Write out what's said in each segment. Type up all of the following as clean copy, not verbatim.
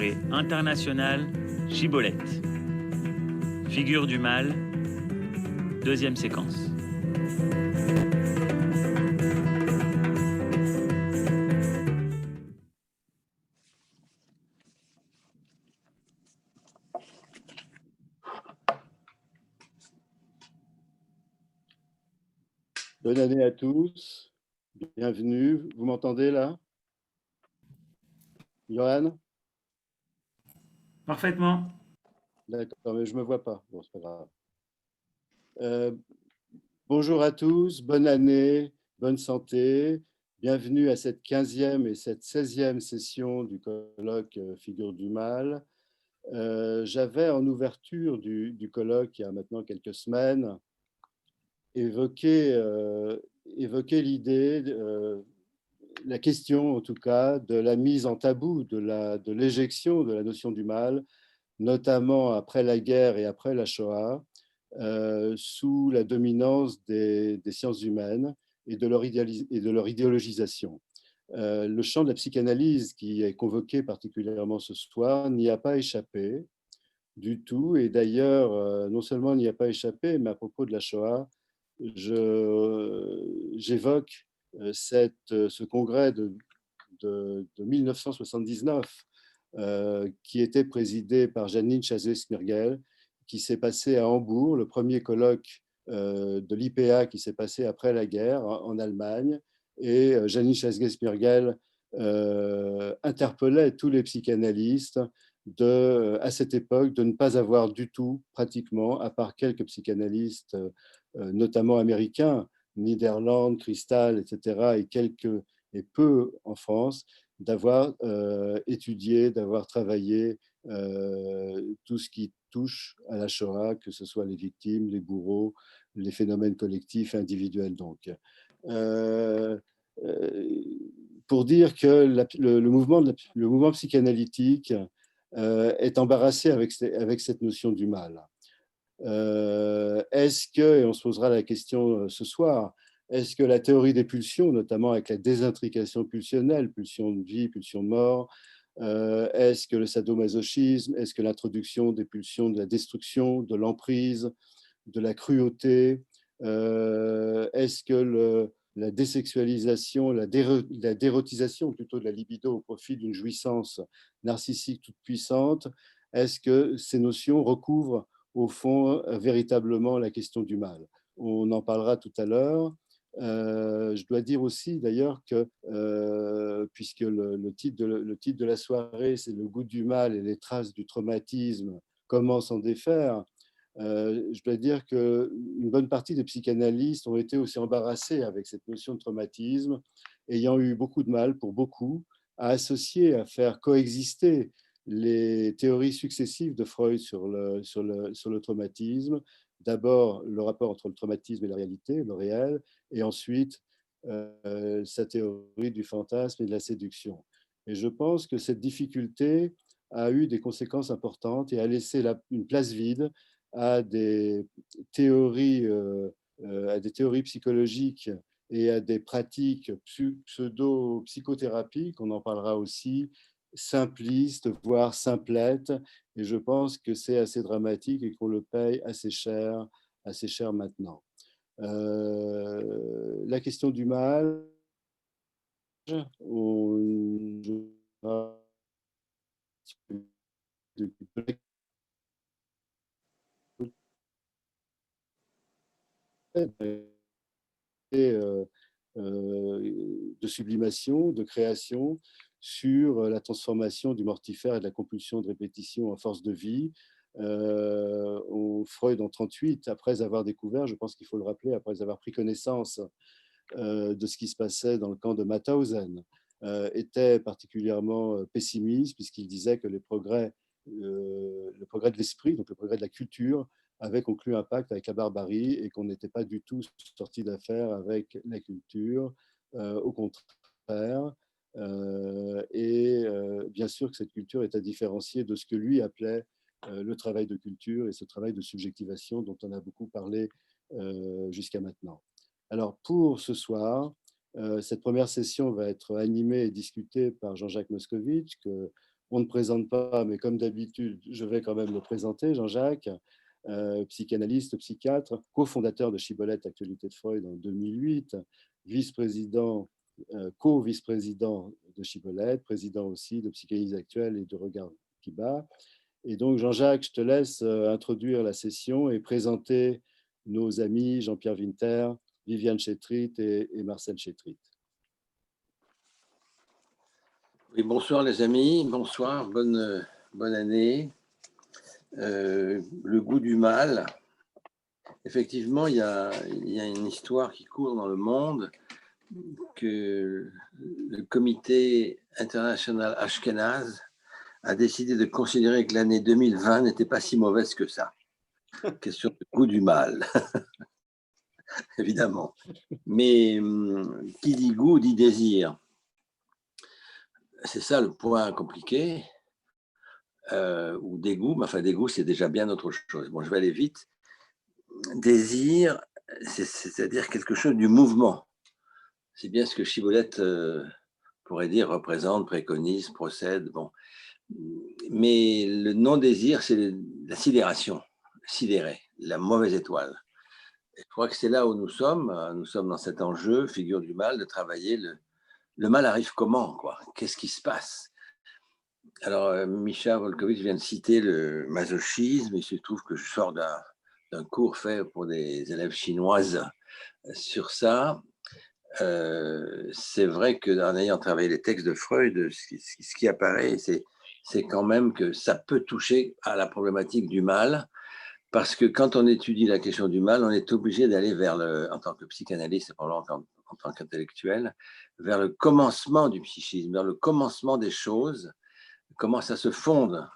soirée internationale Chibolette. Figure du mal, deuxième séquence. Bonne année à tous, bienvenue. Vous m'entendez là? Johan? Parfaitement. D'accord, mais je ne me vois pas. Bon, c'est pas grave. Euh, Bonjour à tous, bonne année, bonne santé. Bienvenue à cette 15e et cette 16e session du colloque Figure du mal. J'avais en ouverture du colloque, il y a maintenant quelques semaines, évoqué l'idée, la question en tout cas, de la mise en tabou, de l'éjection de la notion du mal, notamment après la guerre et après la Shoah, sous la dominance des sciences humaines et de leur idéologisation. Le champ de la psychanalyse qui est convoqué particulièrement ce soir n'y a pas échappé du tout. Et d'ailleurs, non seulement n'y a pas échappé, mais à propos de la Shoah, j'évoque ce congrès de 1979 qui était présidé par Janine Chazé-Smyrgel, qui s'est passé à Hambourg, le premier colloque de l'IPA qui s'est passé après la guerre en Allemagne. Et Janine Chazé-Smyrgel interpellait tous les psychanalystes à cette époque de ne pas avoir du tout, pratiquement, à part quelques psychanalystes, notamment américains, Niederland, Kristall, etc., et peu en France, d'avoir étudié, d'avoir travaillé tout ce qui touche à la Shoah, que ce soit les victimes, les bourreaux, les phénomènes collectifs et individuels. Donc, pour dire que le mouvement psychanalytique est embarrassé avec cette notion du mal. Est-ce que, et on se posera la question ce soir, est-ce que la théorie des pulsions, notamment avec la désintrication pulsionnelle, pulsion de vie, pulsion de mort, est-ce que le sadomasochisme, est-ce que l'introduction des pulsions de la destruction, de l'emprise, de la cruauté, est-ce que la désexualisation, la dérotisation plutôt de la libido au profit d'une jouissance narcissique toute puissante, est-ce que ces notions recouvrent au fond véritablement la question du mal? On en parlera tout à l'heure. Je dois dire aussi d'ailleurs que, puisque le titre de la soirée, c'est le goût du mal et les traces du traumatisme, comment s'en défaire, je dois dire qu'une bonne partie des psychanalystes ont été aussi embarrassés avec cette notion de traumatisme, ayant eu beaucoup de mal, pour beaucoup, à associer, à faire coexister les théories successives de Freud sur le traumatisme. D'abord, le rapport entre le traumatisme et la réalité, le réel, et ensuite, sa théorie du fantasme et de la séduction. Et je pense que cette difficulté a eu des conséquences importantes et a laissé une place vide à des à des théories psychologiques et à des pratiques pseudo-psychothérapiques, on en parlera aussi, simplistes, voire simplettes. Et je pense que c'est assez dramatique et qu'on le paye assez cher maintenant. La question du mal, je euh, de sublimation, de création, sur la transformation du mortifère et de la compulsion de répétition en force de vie. Freud, en 1938, après avoir découvert, je pense qu'il faut le rappeler, après avoir pris connaissance de ce qui se passait dans le camp de Mauthausen, était particulièrement pessimiste, puisqu'il disait que le progrès de l'esprit, donc le progrès de la culture, avait conclu un pacte avec la barbarie et qu'on n'était pas du tout sorti d'affaire avec la culture, au contraire. Bien sûr que cette culture est à différencier de ce que lui appelait le travail de culture et ce travail de subjectivation dont on a beaucoup parlé jusqu'à maintenant. Alors pour ce soir, cette première session va être animée et discutée par Jean-Jacques Moscovitch, que On ne présente pas, mais comme d'habitude, je vais quand même le présenter, Jean-Jacques, psychanalyste, psychiatre, cofondateur de Chibolette, Actualité de Freud en 2008, vice-président, co-vice-président de Chibolette, président aussi de Psychanalyse actuelle et de Regard qui bat. Et donc, Jean-Jacques, je te laisse introduire la session et présenter nos amis Jean-Pierre Winter, Viviane Chetrit et Marcel Chetrit. Oui, bonsoir les amis, bonsoir, bonne année. Le goût du mal. Effectivement, il y a une histoire qui court dans le monde que le comité international Ashkenaz a décidé de considérer que l'année 2020 n'était pas si mauvaise que ça. Question de goût du mal, évidemment. Mais qui dit goût dit désir. C'est ça le point compliqué, ou dégoût, mais enfin dégoût c'est déjà bien autre chose. Bon, je vais aller vite. Désir, c'est-à-dire quelque chose du mouvement. C'est bien ce que Chibolette pourrait dire, représente, préconise, procède. Bon. Mais le non-désir, c'est la sidération, sidérer, la mauvaise étoile. Et je crois que c'est là où nous sommes dans cet enjeu, figure du mal, de travailler le mal arrive comment, quoi? Qu'est-ce qui se passe? Alors, Misha Volkovitch vient de citer le masochisme. Il se trouve que je sors d'un cours fait pour des élèves chinoises sur ça. C'est vrai qu'en ayant travaillé les textes de Freud, ce qui apparaît, c'est quand même que ça peut toucher à la problématique du mal, parce que quand on étudie la question du mal, on est obligé d'aller vers en tant que psychanalyste et probablement en tant qu'intellectuel, vers le commencement du psychisme, vers le commencement des choses, comment ça se fonde,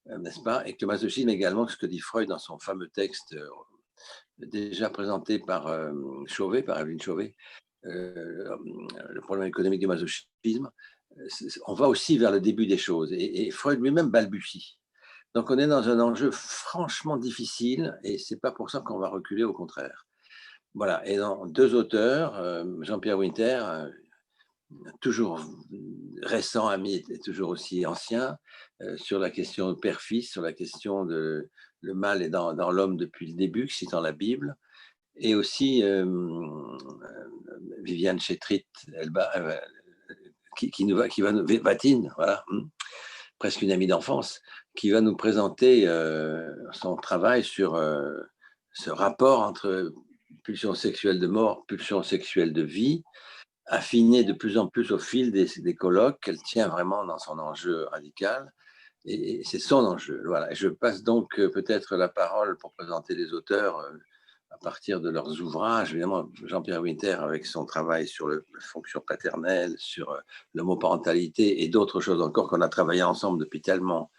n'est-ce pas? Et que le masochisme également, ce que dit Freud dans son fameux texte déjà présenté par Chauvet, par Evelyne Chauvet, le problème économique du masochisme, on va aussi vers le début des choses. Et Freud lui-même balbutie. Donc on est dans un enjeu franchement difficile, et c'est pas pour ça qu'on va reculer, au contraire. Voilà. Et dans deux auteurs, Jean-Pierre Winter, toujours récent ami et toujours aussi ancien, sur la question de père-fils, sur la question de le mal est dans l'homme depuis le début, citant la Bible, et aussi Viviane Chetrit, qui va nous Vatine, voilà, presque une amie d'enfance, qui va nous présenter son travail sur ce rapport entre pulsion sexuelle de mort, pulsion sexuelle de vie, affinée de plus en plus au fil des colloques, qu'elle tient vraiment dans son enjeu radical. Et c'est son enjeu. Voilà. Et je passe donc peut-être la parole pour présenter les auteurs à partir de leurs ouvrages. Évidemment, Jean-Pierre Winter avec son travail sur la fonction paternelle, sur l'homoparentalité et d'autres choses encore qu'on a travaillé ensemble depuis tellement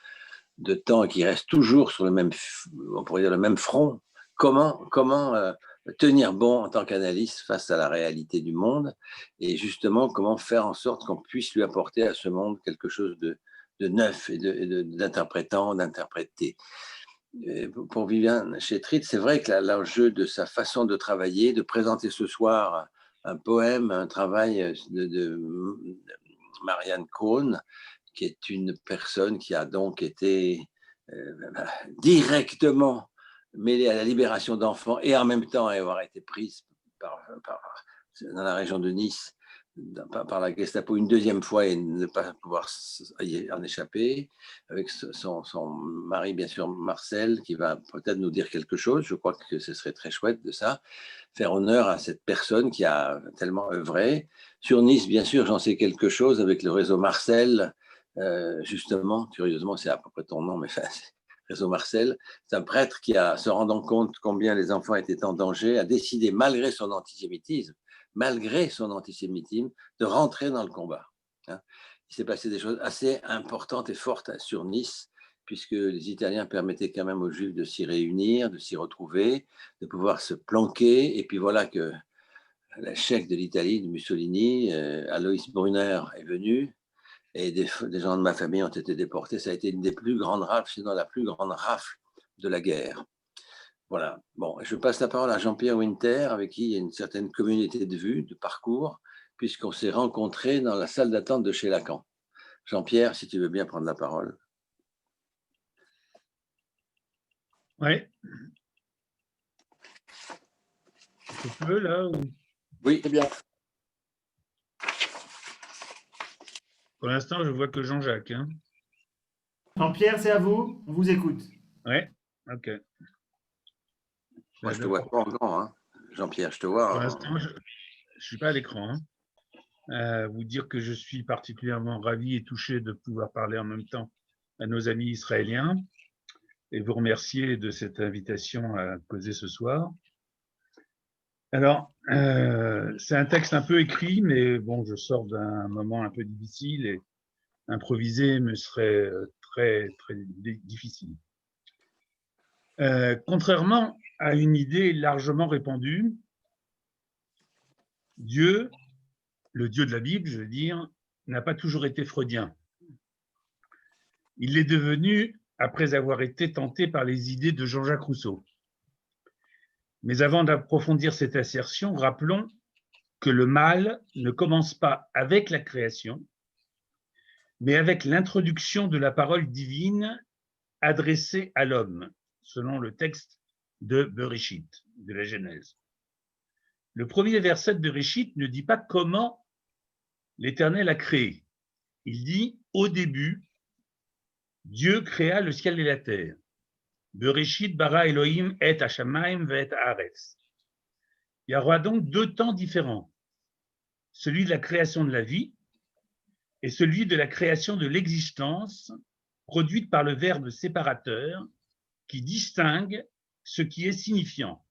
de temps et qui restent toujours sur le même, on pourrait dire le même front. Comment tenir bon en tant qu'analyste face à la réalité du monde, et justement comment faire en sorte qu'on puisse lui apporter à ce monde quelque chose de neuf et d'interprétant, d'interpréter. Pour Viviane Chetrit, c'est vrai que l'enjeu de sa façon de travailler, de présenter ce soir un poème, un travail de Marianne Cohn, qui est une personne qui a donc été directement mêlée à la libération d'enfants et en même temps avoir été prise dans la région de Nice par la Gestapo une deuxième fois et ne pas pouvoir en échapper, avec son mari, bien sûr, Marcel, qui va peut-être nous dire quelque chose. Je crois que ce serait très chouette de ça, faire honneur à cette personne qui a tellement œuvré. Sur Nice, bien sûr, j'en sais quelque chose avec le réseau Marcel, justement, curieusement, c'est à peu près ton nom, mais enfin, réseau Marcel. C'est un prêtre qui, se rendant compte combien les enfants étaient en danger, a décidé, malgré son antisémitisme, de rentrer dans le combat. Il s'est passé des choses assez importantes et fortes sur Nice, puisque les Italiens permettaient quand même aux Juifs de s'y réunir, de s'y retrouver, de pouvoir se planquer. Et puis voilà que le chef de l'Italie, de Mussolini, Alois Brunner, est venu, et des gens de ma famille ont été déportés. Ça a été une des plus grandes rafles, sinon la plus grande rafle de la guerre. Voilà. Bon, je passe la parole à Jean-Pierre Winter, avec qui il y a une certaine communauté de vues, de parcours, puisqu'on s'est rencontrés dans la salle d'attente de chez Lacan. Jean-Pierre, si tu veux bien prendre la parole. Oui. Tu peux, là ou... Oui. Très bien. Pour l'instant, je vois que Jean-Jacques. Hein. Jean-Pierre, c'est à vous, on vous écoute. Oui, ok. Moi, je te vois pas en grand, hein. Jean-Pierre, je te vois. Pour l'instant, je ne suis pas à l'écran. Hein. Vous dire que je suis particulièrement ravi et touché de pouvoir parler en même temps à nos amis israéliens et vous remercier de cette invitation à causer ce soir. Alors, c'est un texte un peu écrit, mais bon, je sors d'un moment un peu difficile et improviser me serait très, très difficile. Contrairement à une idée largement répandue, Dieu, le Dieu de la Bible, je veux dire, n'a pas toujours été freudien. Il l'est devenu après avoir été tenté par les idées de Jean-Jacques Rousseau. Mais avant d'approfondir cette assertion, rappelons que le mal ne commence pas avec la création, mais avec l'introduction de la parole divine adressée à l'homme, selon le texte de Bereshit, de la Genèse. Le premier verset de Bereshit ne dit pas comment l'Éternel a créé. Il dit « Au début, Dieu créa le ciel et la terre. Bereshit bara Elohim et hashamayim ve'et haaretz. » Il y aura donc deux temps différents, celui de la création de la vie et celui de la création de l'existence produite par le verbe séparateur qui distingue ce qui est signifiant,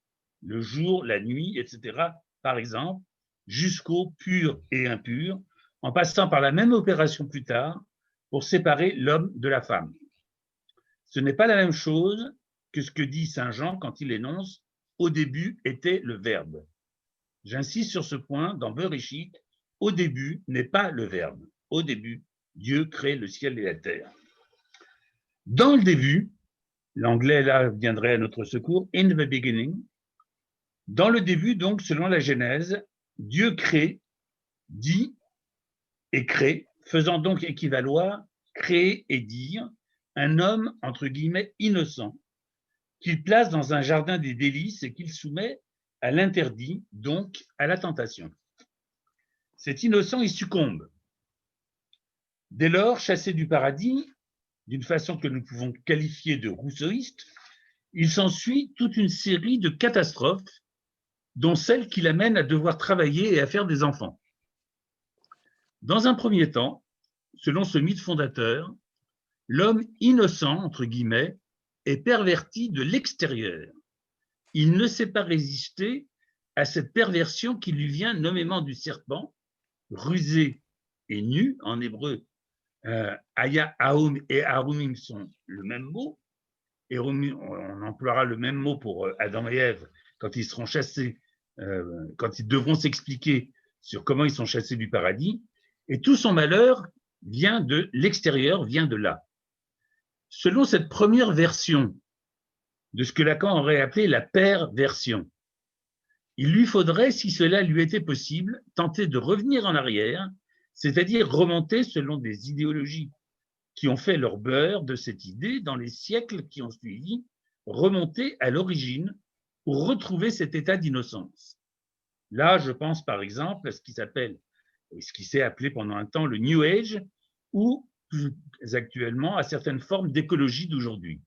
le jour, la nuit, etc., par exemple, jusqu'au pur et impur, en passant par la même opération plus tard pour séparer l'homme de la femme. Ce n'est pas la même chose que ce que dit saint Jean quand il énonce « au début était le verbe ». J'insiste sur ce point, dans Bereshit, « au début » n'est pas le verbe. Au début, Dieu crée le ciel et la terre. Dans le début, l'anglais là viendrait à notre secours, « in the beginning », dans le début, donc, selon la Genèse, Dieu crée, dit et crée, faisant donc équivaloir créer et dire, un homme, entre guillemets, innocent, qu'il place dans un jardin des délices et qu'il soumet à l'interdit, donc à la tentation. Cet innocent y succombe. Dès lors, chassé du paradis, d'une façon que nous pouvons qualifier de rousseauiste, il s'ensuit toute une série de catastrophes, dont celle qui l'amène à devoir travailler et à faire des enfants. Dans un premier temps, selon ce mythe fondateur, l'homme innocent, entre guillemets, est perverti de l'extérieur. Il ne sait pas résister à cette perversion qui lui vient nommément du serpent, rusé et nu, en hébreu, Aya, Aoum et Arumim sont le même mot, et on emploiera le même mot pour Adam et Ève quand ils seront chassés, quand ils devront s'expliquer sur comment ils sont chassés du paradis, et tout son malheur vient de l'extérieur, vient de là. Selon cette première version de ce que Lacan aurait appelé la perversion, il lui faudrait, si cela lui était possible, tenter de revenir en arrière, c'est-à-dire remonter selon des idéologies qui ont fait leur beurre de cette idée dans les siècles qui ont suivi, remonter à l'origine pour retrouver cet état d'innocence. Là, je pense par exemple à ce qui s'appelle, et ce qui s'est appelé pendant un temps le New Age, ou plus actuellement à certaines formes d'écologie d'aujourd'hui.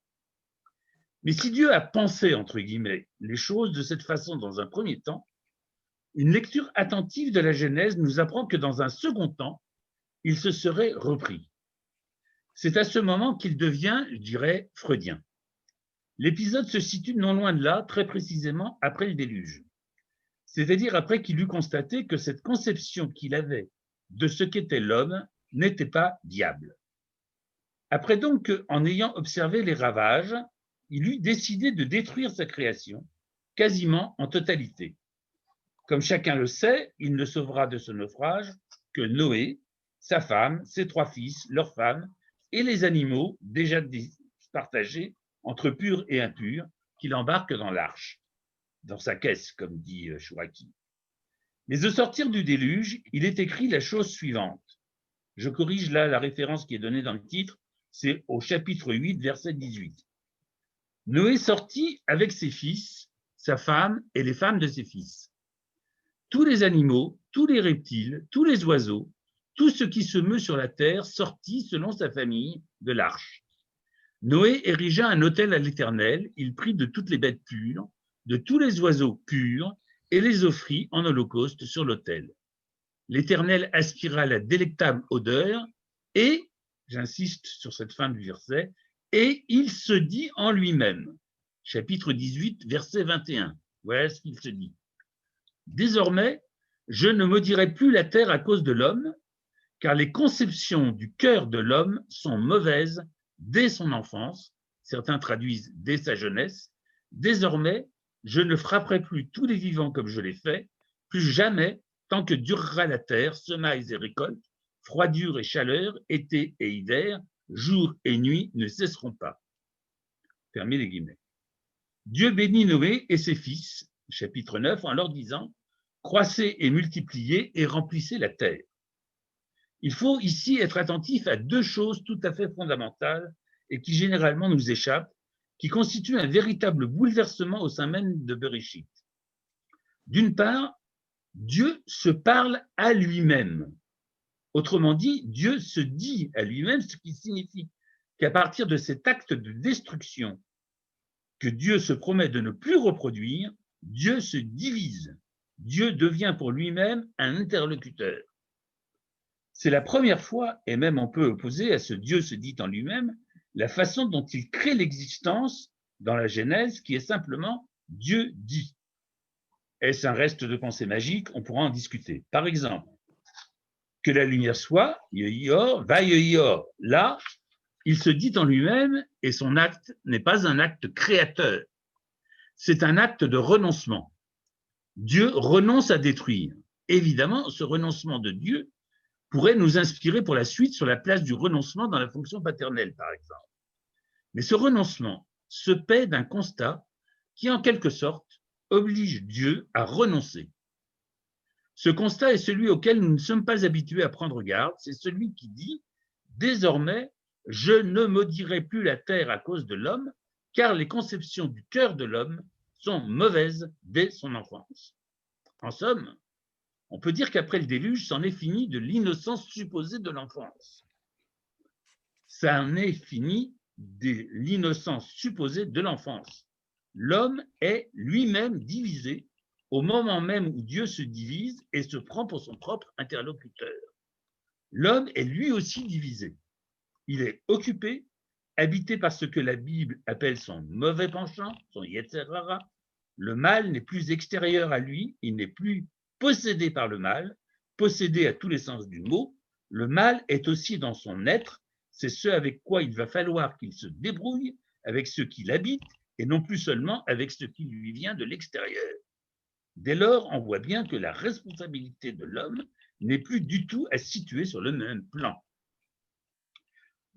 Mais si Dieu a pensé, entre guillemets, les choses de cette façon dans un premier temps, une lecture attentive de la Genèse nous apprend que dans un second temps, il se serait repris. C'est à ce moment qu'il devient, je dirais, freudien. L'épisode se situe non loin de là, très précisément après le déluge. C'est-à-dire après qu'il eut constaté que cette conception qu'il avait de ce qu'était l'homme n'était pas viable. Après donc, en ayant observé les ravages, il eut décidé de détruire sa création, quasiment en totalité. Comme chacun le sait, il ne sauvera de ce naufrage que Noé, sa femme, ses 3 fils, leurs femmes et les animaux déjà partagés entre pur et impur qu'il embarque dans l'arche, dans sa caisse, comme dit Chouraki. Mais au sortir du déluge, il est écrit la chose suivante. Je corrige là la référence qui est donnée dans le titre, c'est au chapitre 8, verset 18. Noé sortit avec ses fils, sa femme et les femmes de ses fils. Tous les animaux, tous les reptiles, tous les oiseaux, tout ce qui se meut sur la terre sortit selon sa famille de l'arche. Noé érigea un autel à l'Éternel, il prit de toutes les bêtes pures, de tous les oiseaux purs, et les offrit en holocauste sur l'autel. L'Éternel aspira la délectable odeur, et, j'insiste sur cette fin du verset, et il se dit en lui-même, chapitre 18, verset 21, voilà ce qu'il se dit. Désormais, je ne maudirai plus la terre à cause de l'homme, car les conceptions du cœur de l'homme sont mauvaises dès son enfance, certains traduisent dès sa jeunesse. Désormais, je ne frapperai plus tous les vivants comme je l'ai fait, plus jamais, tant que durera la terre, semailles et récoltes, froidure et chaleur, été et hiver, jour et nuit ne cesseront pas. Fermez les guillemets. Dieu bénit Noé et ses fils, chapitre 9, en leur disant « Croissez et multipliez et remplissez la terre ». Il faut ici être attentif à deux choses tout à fait fondamentales et qui généralement nous échappent, qui constituent un véritable bouleversement au sein même de Bereshit. D'une part, Dieu se parle à lui-même. Autrement dit, Dieu se dit à lui-même, ce qui signifie qu'à partir de cet acte de destruction que Dieu se promet de ne plus reproduire, Dieu se divise. Dieu devient pour lui-même un interlocuteur. C'est la première fois, et même on peut opposer à ce Dieu se dit en lui-même, la façon dont il crée l'existence dans la Genèse, qui est simplement Dieu dit. Est-ce un reste de pensée magique? On pourra en discuter. Par exemple, que la lumière soit, Yehior, va Yehior. Là, il se dit en lui-même et son acte n'est pas un acte créateur. C'est un acte de renoncement. Dieu renonce à détruire. Évidemment, ce renoncement de Dieu pourrait nous inspirer pour la suite sur la place du renoncement dans la fonction paternelle, par exemple. Mais ce renoncement se paie d'un constat qui, en quelque sorte, oblige Dieu à renoncer. Ce constat est celui auquel nous ne sommes pas habitués à prendre garde, c'est celui qui dit « Désormais, je ne maudirai plus la terre à cause de l'homme, car les conceptions du cœur de l'homme sont mauvaises dès son enfance. » En somme, on peut dire qu'après le déluge, c'en est fini de l'innocence supposée de l'enfance. Ça en est fini de l'innocence supposée de l'enfance. L'homme est lui-même divisé au moment même où Dieu se divise et se prend pour son propre interlocuteur. L'homme est lui aussi divisé. Il est occupé, habité par ce que la Bible appelle son mauvais penchant, son yetzer hara. Le mal n'est plus extérieur à lui, il n'est plus possédé par le mal, possédé à tous les sens du mot. Le mal est aussi dans son être, c'est ce avec quoi il va falloir qu'il se débrouille, avec ce qui l'habite, et non plus seulement avec ce qui lui vient de l'extérieur. Dès lors, on voit bien que la responsabilité de l'homme n'est plus du tout à situer sur le même plan.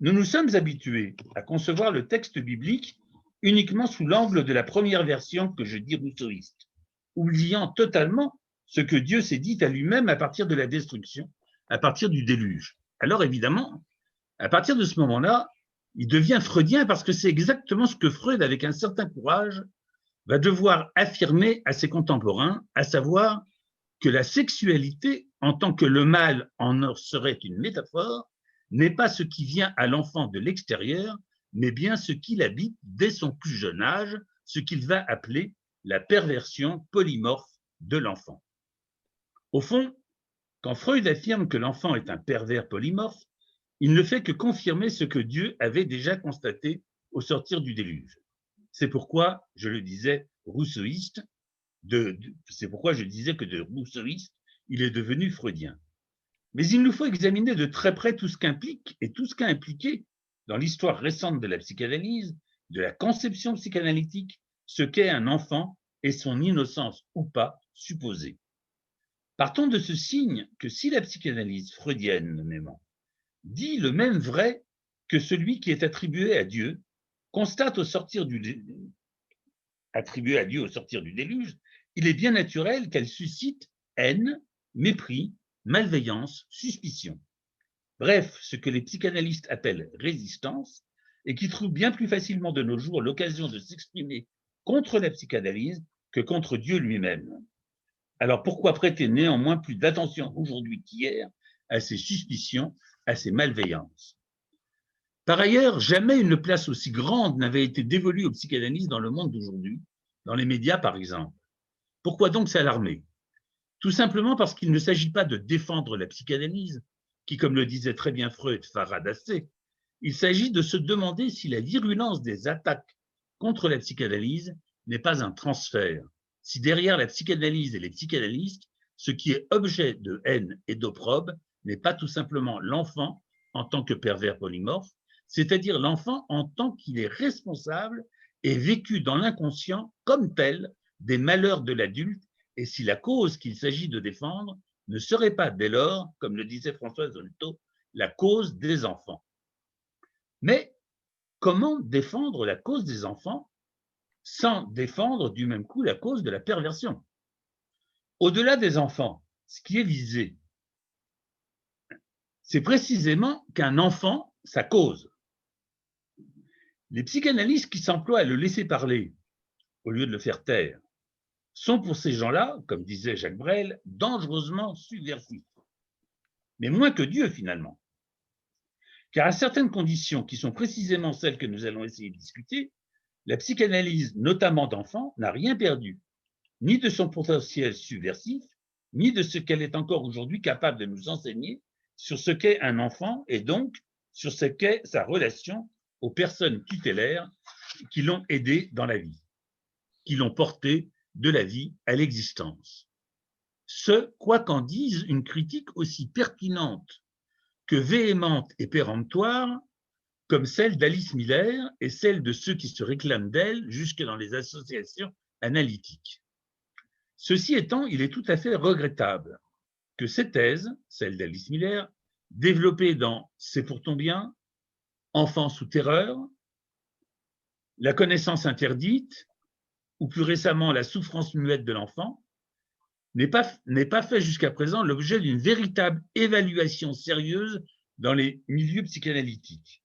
Nous nous sommes habitués à concevoir le texte biblique uniquement sous l'angle de la première version que je dis rousseauiste, oubliant totalement ce que Dieu s'est dit à lui-même à partir de la destruction, à partir du déluge. Alors évidemment, à partir de ce moment-là, il devient freudien parce que c'est exactement ce que Freud, avec un certain courage, va devoir affirmer à ses contemporains, à savoir que la sexualité, en tant que le mal en serait une métaphore, n'est pas ce qui vient à l'enfant de l'extérieur, mais bien ce qu'il habite dès son plus jeune âge, ce qu'il va appeler la perversion polymorphe de l'enfant. Au fond, quand Freud affirme que l'enfant est un pervers polymorphe, il ne fait que confirmer ce que Dieu avait déjà constaté au sortir du déluge. C'est pourquoi, je le disais, rousseauiste, c'est pourquoi je disais que de rousseauiste, il est devenu freudien. Mais il nous faut examiner de très près tout ce qu'implique et tout ce qu'a impliqué dans l'histoire récente de la psychanalyse, de la conception psychanalytique, ce qu'est un enfant et son innocence ou pas supposée. Partons de ce signe que si la psychanalyse freudienne, nommément, dit le même vrai que celui qui est attribué à Dieu, constate attribué à Dieu au sortir du déluge, il est bien naturel qu'elle suscite haine, mépris, malveillance, suspicion. Bref, ce que les psychanalystes appellent résistance, et qui trouve bien plus facilement de nos jours l'occasion de s'exprimer contre la psychanalyse que contre Dieu lui-même. Alors pourquoi prêter néanmoins plus d'attention aujourd'hui qu'hier à ces suspicions, à ces malveillances? Par ailleurs, jamais une place aussi grande n'avait été dévolue aux psychanalystes dans le monde d'aujourd'hui, dans les médias par exemple. Pourquoi donc s'alarmer? Tout simplement parce qu'il ne s'agit pas de défendre la psychanalyse, qui, comme le disait très bien Freud, farade assez. Il s'agit de se demander si la virulence des attaques contre la psychanalyse n'est pas un transfert, si derrière la psychanalyse et les psychanalystes, ce qui est objet de haine et d'opprobre n'est pas tout simplement l'enfant en tant que pervers polymorphe, c'est-à-dire l'enfant en tant qu'il est responsable et vécu dans l'inconscient comme tel des malheurs de l'adulte, et si la cause qu'il s'agit de défendre ne serait pas dès lors, comme le disait François Dolto, la cause des enfants. Mais comment défendre la cause des enfants sans défendre du même coup la cause de la perversion? Au-delà des enfants, ce qui est visé, c'est précisément qu'un enfant, sa cause. Les psychanalystes qui s'emploient à le laisser parler, au lieu de le faire taire, sont pour ces gens-là, comme disait Jacques Brel, dangereusement subversifs. Mais moins que Dieu, finalement. Car à certaines conditions, qui sont précisément celles que nous allons essayer de discuter, la psychanalyse, notamment d'enfants, n'a rien perdu, ni de son potentiel subversif, ni de ce qu'elle est encore aujourd'hui capable de nous enseigner sur ce qu'est un enfant et donc sur ce qu'est sa relation aux personnes tutélaires qui l'ont aidé dans la vie, qui l'ont porté de la vie à l'existence. Ce, quoi qu'en dise une critique aussi pertinente que véhémente et péremptoire, comme celle d'Alice Miller et celle de ceux qui se réclament d'elle jusque dans les associations analytiques. Ceci étant, il est tout à fait regrettable que ces thèses, celle d'Alice Miller, développées dans C'est pour ton bien, Enfants sous terreur, La connaissance interdite, ou plus récemment La souffrance muette de l'enfant, n'ait pas fait jusqu'à présent l'objet d'une véritable évaluation sérieuse dans les milieux psychanalytiques.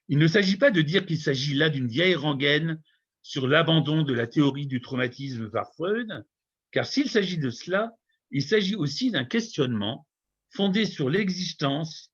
Il ne s'agit pas de dire qu'il s'agit là d'une vieille rengaine sur l'abandon de la théorie du traumatisme par Freud, car s'il s'agit de cela, il s'agit aussi d'un questionnement fondé sur l'existence,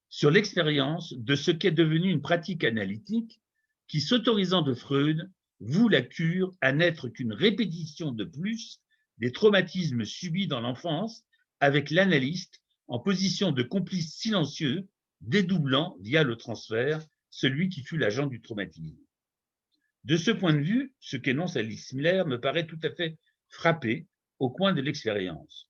sur l'expérience de ce qu'est devenu une pratique analytique qui, s'autorisant de Freud, voue la cure à n'être qu'une répétition de plus des traumatismes subis dans l'enfance avec l'analyste en position de complice silencieux, dédoublant via le transfert celui qui fut l'agent du traumatisme. De ce point de vue, ce qu'énonce Alice Miller me paraît tout à fait frappé au coin de l'expérience.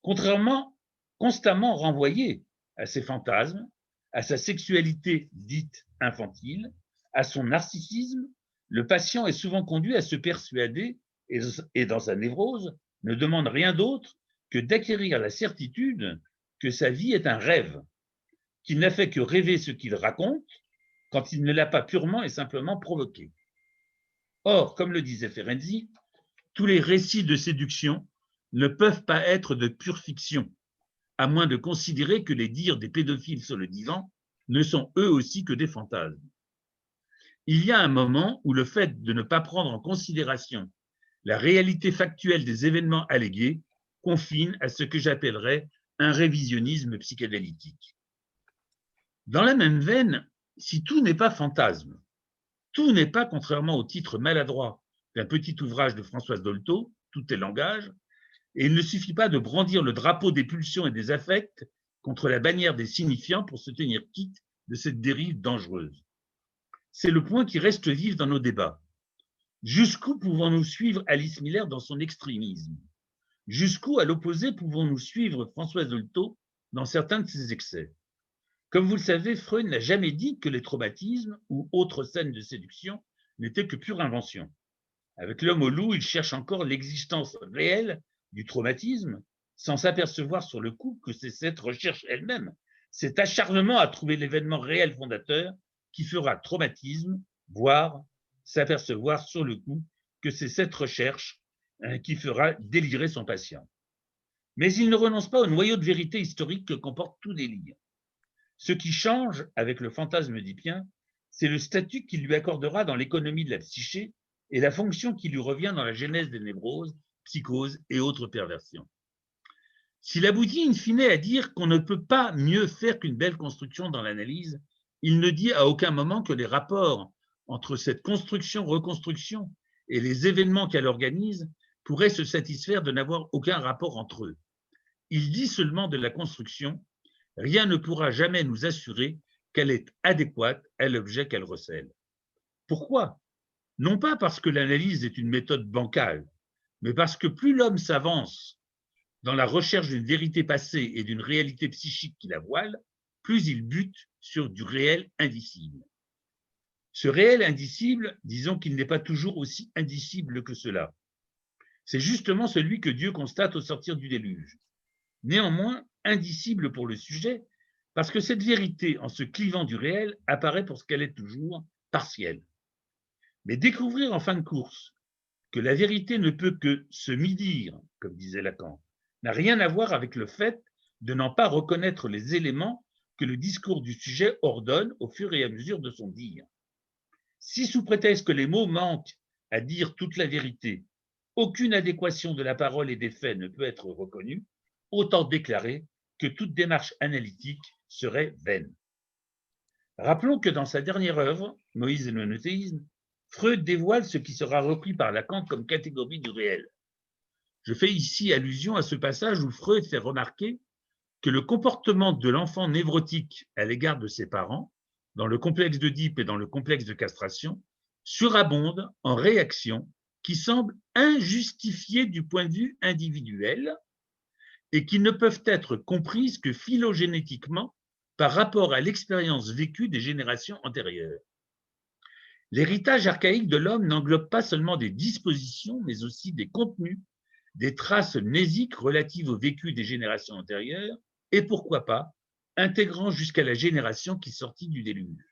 Contrairement, constamment renvoyé à ses fantasmes, à sa sexualité dite infantile, à son narcissisme, le patient est souvent conduit à se persuader, et dans sa névrose, ne demande rien d'autre que d'acquérir la certitude que sa vie est un rêve, qu'il n'a fait que rêver ce qu'il raconte quand il ne l'a pas purement et simplement provoqué. Or, comme le disait Ferenczi, tous les récits de séduction ne peuvent pas être de pure fiction, à moins de considérer que les dires des pédophiles sur le divan ne sont eux aussi que des fantasmes. Il y a un moment où le fait de ne pas prendre en considération la réalité factuelle des événements allégués confine à ce que j'appellerais un révisionnisme psychanalytique. Dans la même veine, si tout n'est pas fantasme, tout n'est pas, contrairement au titre maladroit d'un petit ouvrage de Françoise Dolto, Tout est langage, et il ne suffit pas de brandir le drapeau des pulsions et des affects contre la bannière des signifiants pour se tenir quitte de cette dérive dangereuse. C'est le point qui reste vif dans nos débats. Jusqu'où pouvons-nous suivre Alice Miller dans son extrémisme? Jusqu'où, à l'opposé, pouvons-nous suivre Françoise Dolto dans certains de ses excès? Comme vous le savez, Freud n'a jamais dit que les traumatismes ou autres scènes de séduction n'étaient que pure invention. Avec L'homme au loup, il cherche encore l'existence réelle du traumatisme, sans s'apercevoir sur le coup que c'est cette recherche elle-même, cet acharnement à trouver l'événement réel fondateur qui fera traumatisme, voire s'apercevoir sur le coup que c'est cette recherche qui fera délirer son patient. Mais il ne renonce pas au noyau de vérité historique que comportent tous les livres. Ce qui change avec le fantasme d'Oedipien, c'est le statut qu'il lui accordera dans l'économie de la psyché et la fonction qui lui revient dans la genèse des névroses, psychoses et autres perversions. S'il aboutit in fine à dire qu'on ne peut pas mieux faire qu'une belle construction dans l'analyse, il ne dit à aucun moment que les rapports entre cette construction-reconstruction et les événements qu'elle organise pourraient se satisfaire de n'avoir aucun rapport entre eux. Il dit seulement de la construction, rien ne pourra jamais nous assurer qu'elle est adéquate à l'objet qu'elle recèle. Pourquoi? Non pas parce que l'analyse est une méthode bancale, mais parce que plus l'homme s'avance dans la recherche d'une vérité passée et d'une réalité psychique qui la voile, plus il bute sur du réel indicible. Ce réel indicible, disons qu'il n'est pas toujours aussi indicible que cela. C'est justement celui que Dieu constate au sortir du déluge. Néanmoins, indicible pour le sujet, parce que cette vérité, en se clivant du réel, apparaît pour ce qu'elle est toujours, partielle. Mais découvrir en fin de course que la vérité ne peut que se mi-dire, comme disait Lacan, n'a rien à voir avec le fait de n'en pas reconnaître les éléments que le discours du sujet ordonne au fur et à mesure de son dire. Si sous prétexte que les mots manquent à dire toute la vérité, aucune adéquation de la parole et des faits ne peut être reconnue, autant déclarer que toute démarche analytique serait vaine. Rappelons que dans sa dernière œuvre, Moïse et le monothéisme, Freud dévoile ce qui sera repris par Lacan comme catégorie du réel. Je fais ici allusion à ce passage où Freud fait remarquer que le comportement de l'enfant névrotique à l'égard de ses parents, dans le complexe d'Oedipe et dans le complexe de castration, surabonde en réactions qui semblent injustifiées du point de vue individuel et qui ne peuvent être comprises que phylogénétiquement par rapport à l'expérience vécue des générations antérieures. L'héritage archaïque de l'homme n'englobe pas seulement des dispositions, mais aussi des contenus, des traces mnésiques relatives au vécu des générations antérieures, et pourquoi pas, intégrant jusqu'à la génération qui sortit du déluge.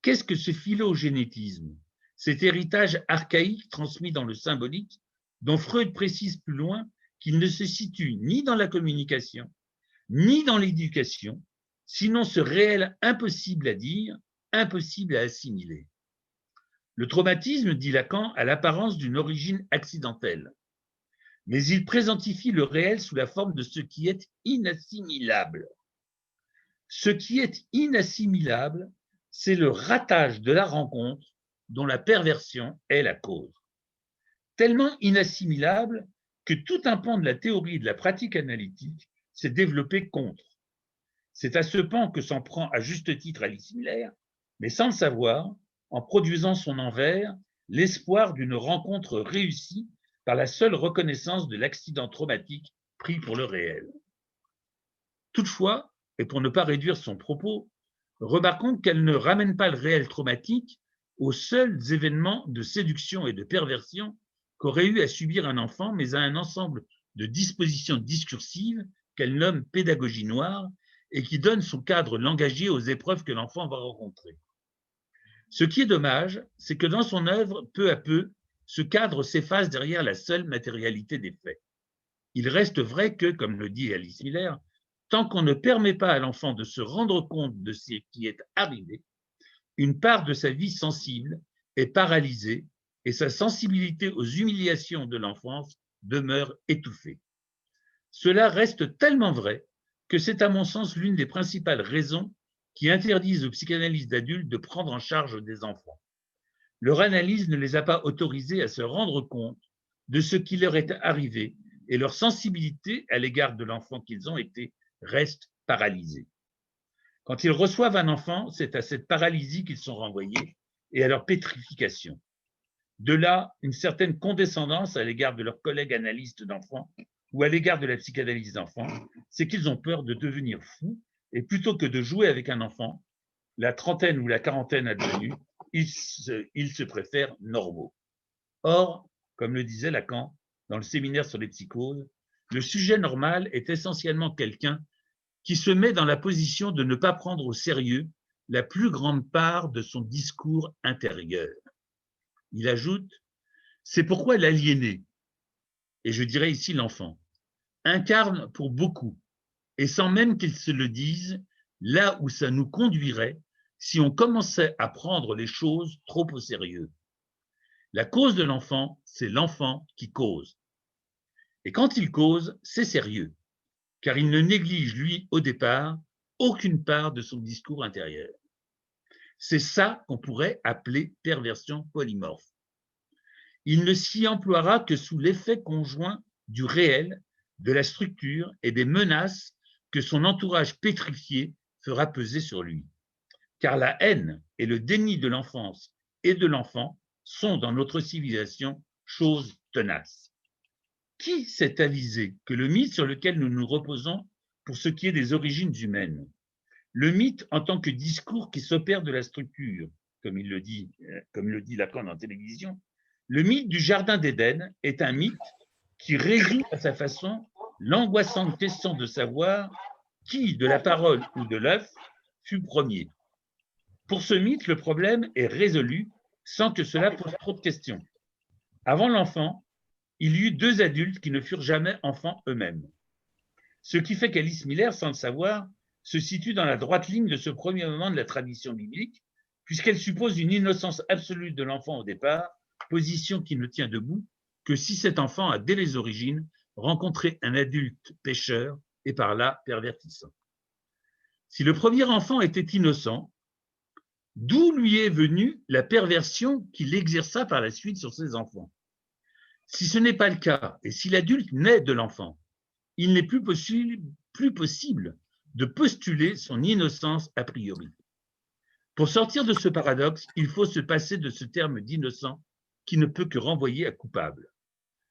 Qu'est-ce que ce phylogénétisme, cet héritage archaïque transmis dans le symbolique, dont Freud précise plus loin qu'il ne se situe ni dans la communication, ni dans l'éducation, sinon ce réel impossible à dire, impossible à assimiler. Le traumatisme, dit Lacan, a l'apparence d'une origine accidentelle, mais il présentifie le réel sous la forme de ce qui est inassimilable. Ce qui est inassimilable, c'est le ratage de la rencontre dont la perversion est la cause. Tellement inassimilable que tout un pan de la théorie et de la pratique analytique s'est développé contre. C'est à ce pan que s'en prend à juste titre Alice Miller, mais sans le savoir, en produisant son envers, l'espoir d'une rencontre réussie par la seule reconnaissance de l'accident traumatique pris pour le réel. Toutefois, et pour ne pas réduire son propos, remarquons qu'elle ne ramène pas le réel traumatique aux seuls événements de séduction et de perversion qu'aurait eu à subir un enfant, mais à un ensemble de dispositions discursives qu'elle nomme pédagogie noire et qui donne son cadre langagier aux épreuves que l'enfant va rencontrer. Ce qui est dommage, c'est que dans son œuvre, peu à peu, ce cadre s'efface derrière la seule matérialité des faits. Il reste vrai que, comme le dit Alice Miller, tant qu'on ne permet pas à l'enfant de se rendre compte de ce qui est arrivé, une part de sa vie sensible est paralysée et sa sensibilité aux humiliations de l'enfance demeure étouffée. Cela reste tellement vrai que c'est à mon sens l'une des principales raisons qui interdisent aux psychanalystes d'adultes de prendre en charge des enfants. Leur analyse ne les a pas autorisés à se rendre compte de ce qui leur est arrivé et leur sensibilité à l'égard de l'enfant qu'ils ont été reste paralysée. Quand ils reçoivent un enfant, c'est à cette paralysie qu'ils sont renvoyés et à leur pétrification. De là, une certaine condescendance à l'égard de leurs collègues analystes d'enfants ou à l'égard de la psychanalyse d'enfants, c'est qu'ils ont peur de devenir fous et plutôt que de jouer avec un enfant, la trentaine ou la quarantaine advenue, ils se préfèrent normaux. Or, comme le disait Lacan dans le séminaire sur les psychoses, le sujet normal est essentiellement quelqu'un qui se met dans la position de ne pas prendre au sérieux la plus grande part de son discours intérieur. Il ajoute, c'est pourquoi l'aliéné, et je dirais ici l'enfant, incarne pour beaucoup, et sans même qu'ils se le disent, là où ça nous conduirait si on commençait à prendre les choses trop au sérieux. La cause de l'enfant, c'est l'enfant qui cause. Et quand il cause, c'est sérieux, car il ne néglige, lui, au départ, aucune part de son discours intérieur. C'est ça qu'on pourrait appeler perversion polymorphe. Il ne s'y emploiera que sous l'effet conjoint du réel, de la structure et des menaces que son entourage pétrifié fera peser sur lui. Car la haine et le déni de l'enfance et de l'enfant sont dans notre civilisation choses tenaces. Qui s'est avisé que le mythe sur lequel nous nous reposons pour ce qui est des origines humaines, le mythe en tant que discours qui s'opère de la structure, comme le dit Lacan en télévision, le mythe du Jardin d'Éden est un mythe qui résout à sa façon l'angoissante question de savoir qui, de la parole ou de l'œuf, fut premier. Pour ce mythe, le problème est résolu sans que cela pose trop de questions. Avant l'enfant, il y eut deux adultes qui ne furent jamais enfants eux-mêmes. Ce qui fait qu'Alice Miller, sans le savoir, se situe dans la droite ligne de ce premier moment de la tradition biblique, puisqu'elle suppose une innocence absolue de l'enfant au départ, position qui ne tient debout que si cet enfant a, dès les origines, rencontré un adulte pécheur et par là pervertissant. Si le premier enfant était innocent, d'où lui est venue la perversion qu'il exerça par la suite sur ses enfants? Si ce n'est pas le cas, et si l'adulte naît de l'enfant, il n'est plus possible de postuler son innocence a priori. Pour sortir de ce paradoxe, il faut se passer de ce terme d'innocent qui ne peut que renvoyer à coupable.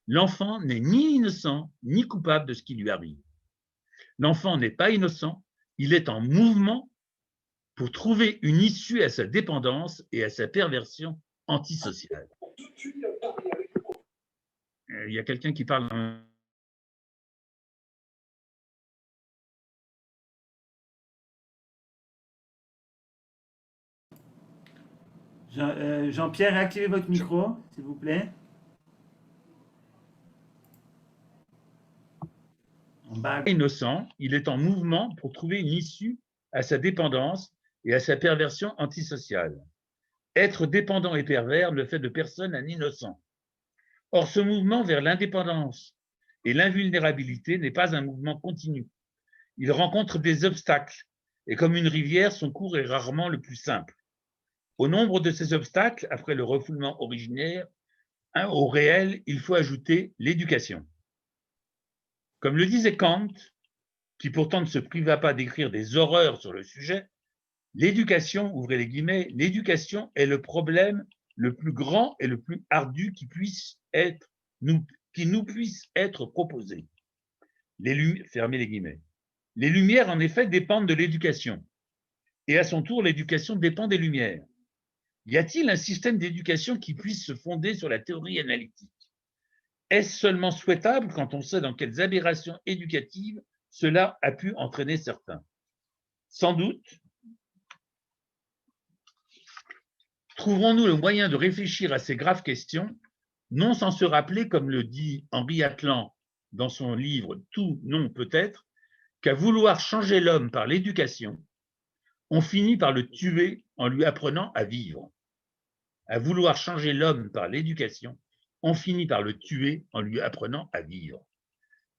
L'enfant n'est ni innocent ni coupable de ce qui lui arrive. L'enfant n'est pas innocent, il est en mouvement pour trouver une issue à sa dépendance et à sa perversion antisociale. Il y a quelqu'un qui parle. Jean-Pierre, réactivez votre micro, s'il vous plaît. Innocent, il est en mouvement pour trouver une issue à sa dépendance et à sa perversion antisociale. Être dépendant et pervers ne fait de personne un innocent. Or, ce mouvement vers l'indépendance et l'invulnérabilité n'est pas un mouvement continu. Il rencontre des obstacles, et comme une rivière, son cours est rarement le plus simple. Au nombre de ces obstacles, après le refoulement originaire, au réel, il faut ajouter l'éducation. Comme le disait Kant, qui pourtant ne se priva pas d'écrire des horreurs sur le sujet, l'éducation, ouvrez les guillemets, l'éducation est le problème le plus grand et le plus ardu qui nous puisse être proposé. Fermez les guillemets. Les lumières, en effet, dépendent de l'éducation. Et à son tour, l'éducation dépend des lumières. Y a-t-il un système d'éducation qui puisse se fonder sur la théorie analytique? Est-ce seulement souhaitable quand on sait dans quelles aberrations éducatives cela a pu entraîner certains? Sans doute. Trouverons-nous le moyen de réfléchir à ces graves questions, non sans se rappeler, comme le dit Henri Atlan dans son livre « Tout, non, peut-être », qu'à vouloir changer l'homme par l'éducation, on finit par le tuer en lui apprenant à vivre. À vouloir changer l'homme par l'éducation, on finit par le tuer en lui apprenant à vivre.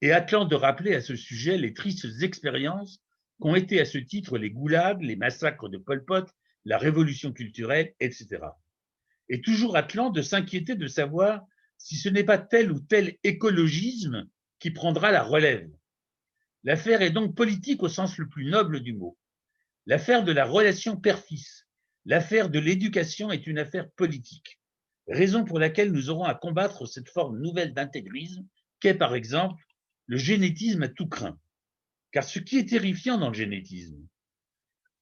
Et Atlan de rappeler à ce sujet les tristes expériences qu'ont été à ce titre les goulags, les massacres de Pol Pot, la révolution culturelle, etc. Et toujours Atlan de s'inquiéter de savoir si ce n'est pas tel ou tel écologisme qui prendra la relève. L'affaire est donc politique au sens le plus noble du mot. L'affaire de la relation père-fils, l'affaire de l'éducation est une affaire politique, raison pour laquelle nous aurons à combattre cette forme nouvelle d'intégrisme qu'est par exemple le génétisme à tout crin. Car ce qui est terrifiant dans le génétisme,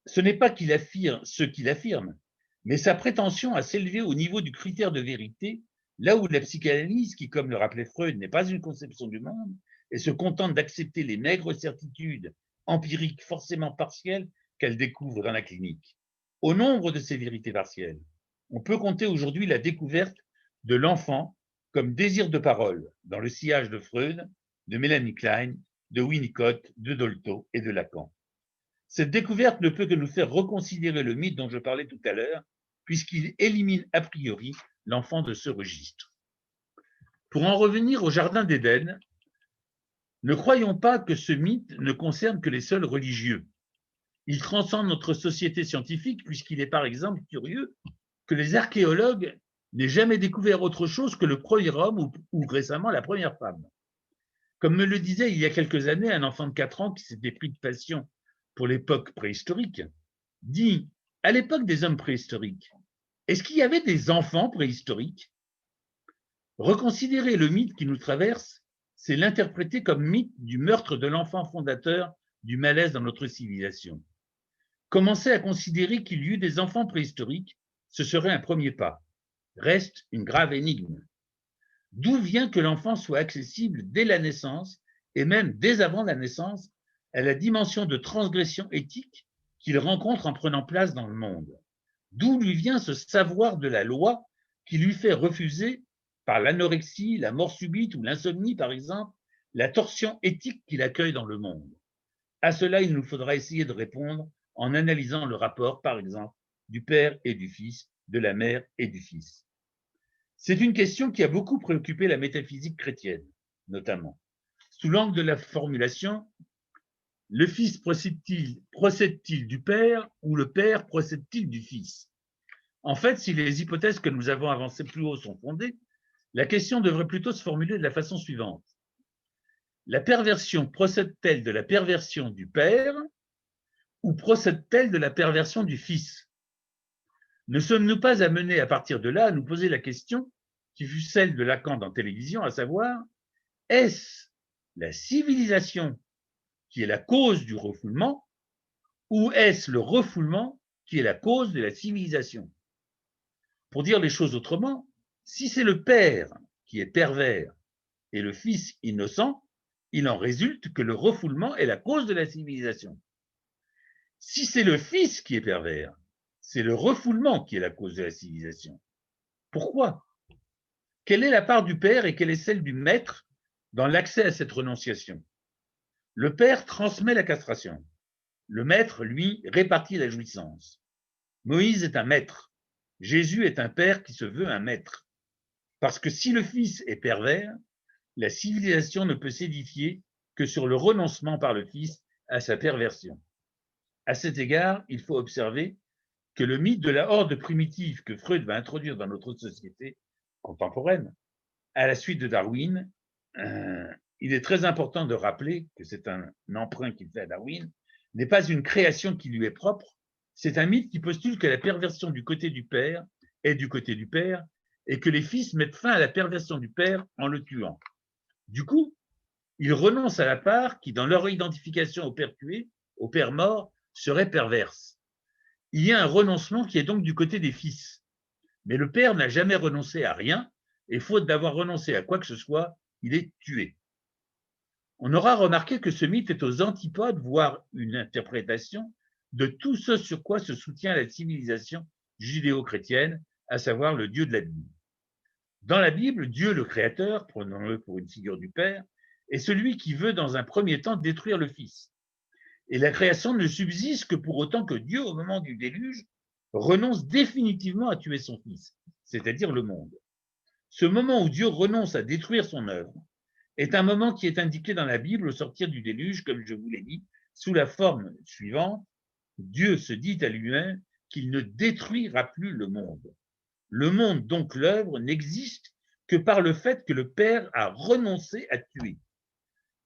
ce n'est pas qu'il affirme ce qu'il affirme, mais sa prétention à s'élever au niveau du critère de vérité, là où la psychanalyse, qui, comme le rappelait Freud, n'est pas une conception du monde, et se contente d'accepter les maigres certitudes empiriques forcément partielles qu'elle découvre dans la clinique. Au nombre de ces vérités partielles, on peut compter aujourd'hui la découverte de l'enfant comme désir de parole, dans le sillage de Freud, de Mélanie Klein, de Winnicott, de Dolto et de Lacan. Cette découverte ne peut que nous faire reconsidérer le mythe dont je parlais tout à l'heure, puisqu'il élimine a priori l'enfant de ce registre. Pour en revenir au Jardin d'Éden, ne croyons pas que ce mythe ne concerne que les seuls religieux. Il transcende notre société scientifique, puisqu'il est par exemple curieux que les archéologues n'aient jamais découvert autre chose que le premier homme ou récemment la première femme. Comme me le disait il y a quelques années un enfant de 4 ans qui s'était pris de passion pour l'époque préhistorique, dit « À l'époque des hommes préhistoriques, est-ce qu'il y avait des enfants préhistoriques ?» Reconsidérer le mythe qui nous traverse, c'est l'interpréter comme mythe du meurtre de l'enfant fondateur du malaise dans notre civilisation. Commencer à considérer qu'il y eut des enfants préhistoriques, ce serait un premier pas. Reste une grave énigme. D'où vient que l'enfant soit accessible dès la naissance, et même dès avant la naissance, à la dimension de transgression éthique qu'il rencontre en prenant place dans le monde? D'où lui vient ce savoir de la loi qui lui fait refuser, par l'anorexie, la mort subite ou l'insomnie par exemple, la torsion éthique qu'il accueille dans le monde? À cela, il nous faudra essayer de répondre en analysant le rapport, par exemple, du père et du fils, de la mère et du fils. C'est une question qui a beaucoup préoccupé la métaphysique chrétienne, notamment. Sous l'angle de la formulation, le fils procède-t-il du père ou le père procède-t-il du fils? En fait, si les hypothèses que nous avons avancées plus haut sont fondées, la question devrait plutôt se formuler de la façon suivante. La perversion procède-t-elle de la perversion du père ou procède-t-elle de la perversion du fils? Ne sommes-nous pas amenés à partir de là à nous poser la question qui fut celle de Lacan dans Télévision, à savoir, est-ce la civilisation qui est la cause du refoulement ou est-ce le refoulement qui est la cause de la civilisation? Pour dire les choses autrement, si c'est le père qui est pervers et le fils innocent, il en résulte que le refoulement est la cause de la civilisation. Si c'est le fils qui est pervers, c'est le refoulement qui est la cause de la civilisation. Pourquoi? Quelle est la part du père et quelle est celle du maître dans l'accès à cette renonciation? Le père transmet la castration. Le maître, lui, répartit la jouissance. Moïse est un maître. Jésus est un père qui se veut un maître. Parce que si le fils est pervers, la civilisation ne peut s'édifier que sur le renoncement par le fils à sa perversion. À cet égard, il faut observer que le mythe de la horde primitive que Freud va introduire dans notre société contemporaine, à la suite de Darwin, il est très important de rappeler que c'est un emprunt qu'il fait à Darwin, n'est pas une création qui lui est propre, c'est un mythe qui postule que la perversion du côté du père est du côté du père et que les fils mettent fin à la perversion du père en le tuant. Du coup, ils renoncent à la part qui, dans leur identification au père tué, au père mort, serait perverse. Il y a un renoncement qui est donc du côté des fils. Mais le père n'a jamais renoncé à rien, et faute d'avoir renoncé à quoi que ce soit, il est tué. On aura remarqué que ce mythe est aux antipodes, voire une interprétation, de tout ce sur quoi se soutient la civilisation judéo-chrétienne, à savoir le Dieu de la Bible. Dans la Bible, Dieu le Créateur, prenons-le pour une figure du Père, est celui qui veut dans un premier temps détruire le Fils. Et la création ne subsiste que pour autant que Dieu, au moment du déluge, renonce définitivement à tuer son Fils, c'est-à-dire le monde. Ce moment où Dieu renonce à détruire son œuvre est un moment qui est indiqué dans la Bible au sortir du déluge, comme je vous l'ai dit, sous la forme suivante. Dieu se dit à lui-même qu'il ne détruira plus le monde. Le monde, donc l'œuvre, n'existe que par le fait que le Père a renoncé à tuer.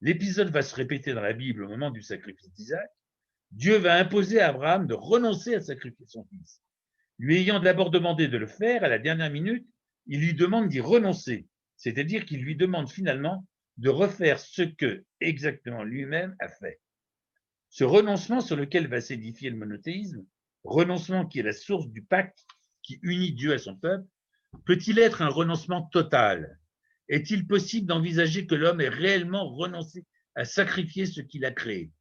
L'épisode va se répéter dans la Bible au moment du sacrifice d'Isaac. Dieu va imposer à Abraham de renoncer à sacrifier son fils. Lui ayant d'abord demandé de le faire, à la dernière minute, il lui demande d'y renoncer, c'est-à-dire qu'il lui demande finalement de refaire ce que exactement lui-même a fait. Ce renoncement sur lequel va s'édifier le monothéisme, renoncement qui est la source du pacte qui unit Dieu à son peuple, peut-il être un renoncement total? Est-il possible d'envisager que l'homme ait réellement renoncé à sacrifier ce qu'il a créé?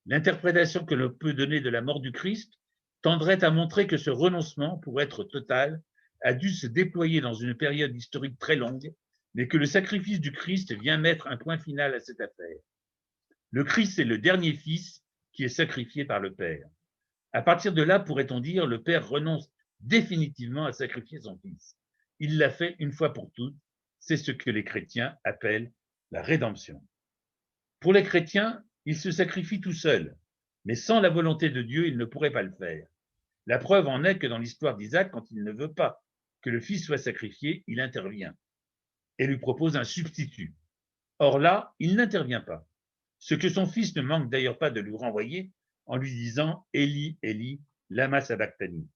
L'interprétation que l'on peut donner de la mort du Christ tendrait à montrer que ce renoncement, pour être total, a dû se déployer dans une période historique très longue, mais que le sacrifice du Christ vient mettre un point final à cette affaire. Le Christ est le dernier fils qui est sacrifié par le Père. À partir de là, pourrait-on dire, le Père renonce définitivement à sacrifier son fils. Il l'a fait une fois pour toutes. C'est ce que les chrétiens appellent la rédemption. Pour les chrétiens, il se sacrifie tout seul, mais sans la volonté de Dieu, il ne pourrait pas le faire. La preuve en est que dans l'histoire d'Isaac, quand il ne veut pas que le fils soit sacrifié, il intervient et lui propose un substitut. Or là, il n'intervient pas. Ce que son fils ne manque d'ailleurs pas de lui renvoyer en lui disant « Élie, Élie, lama sabachthani » .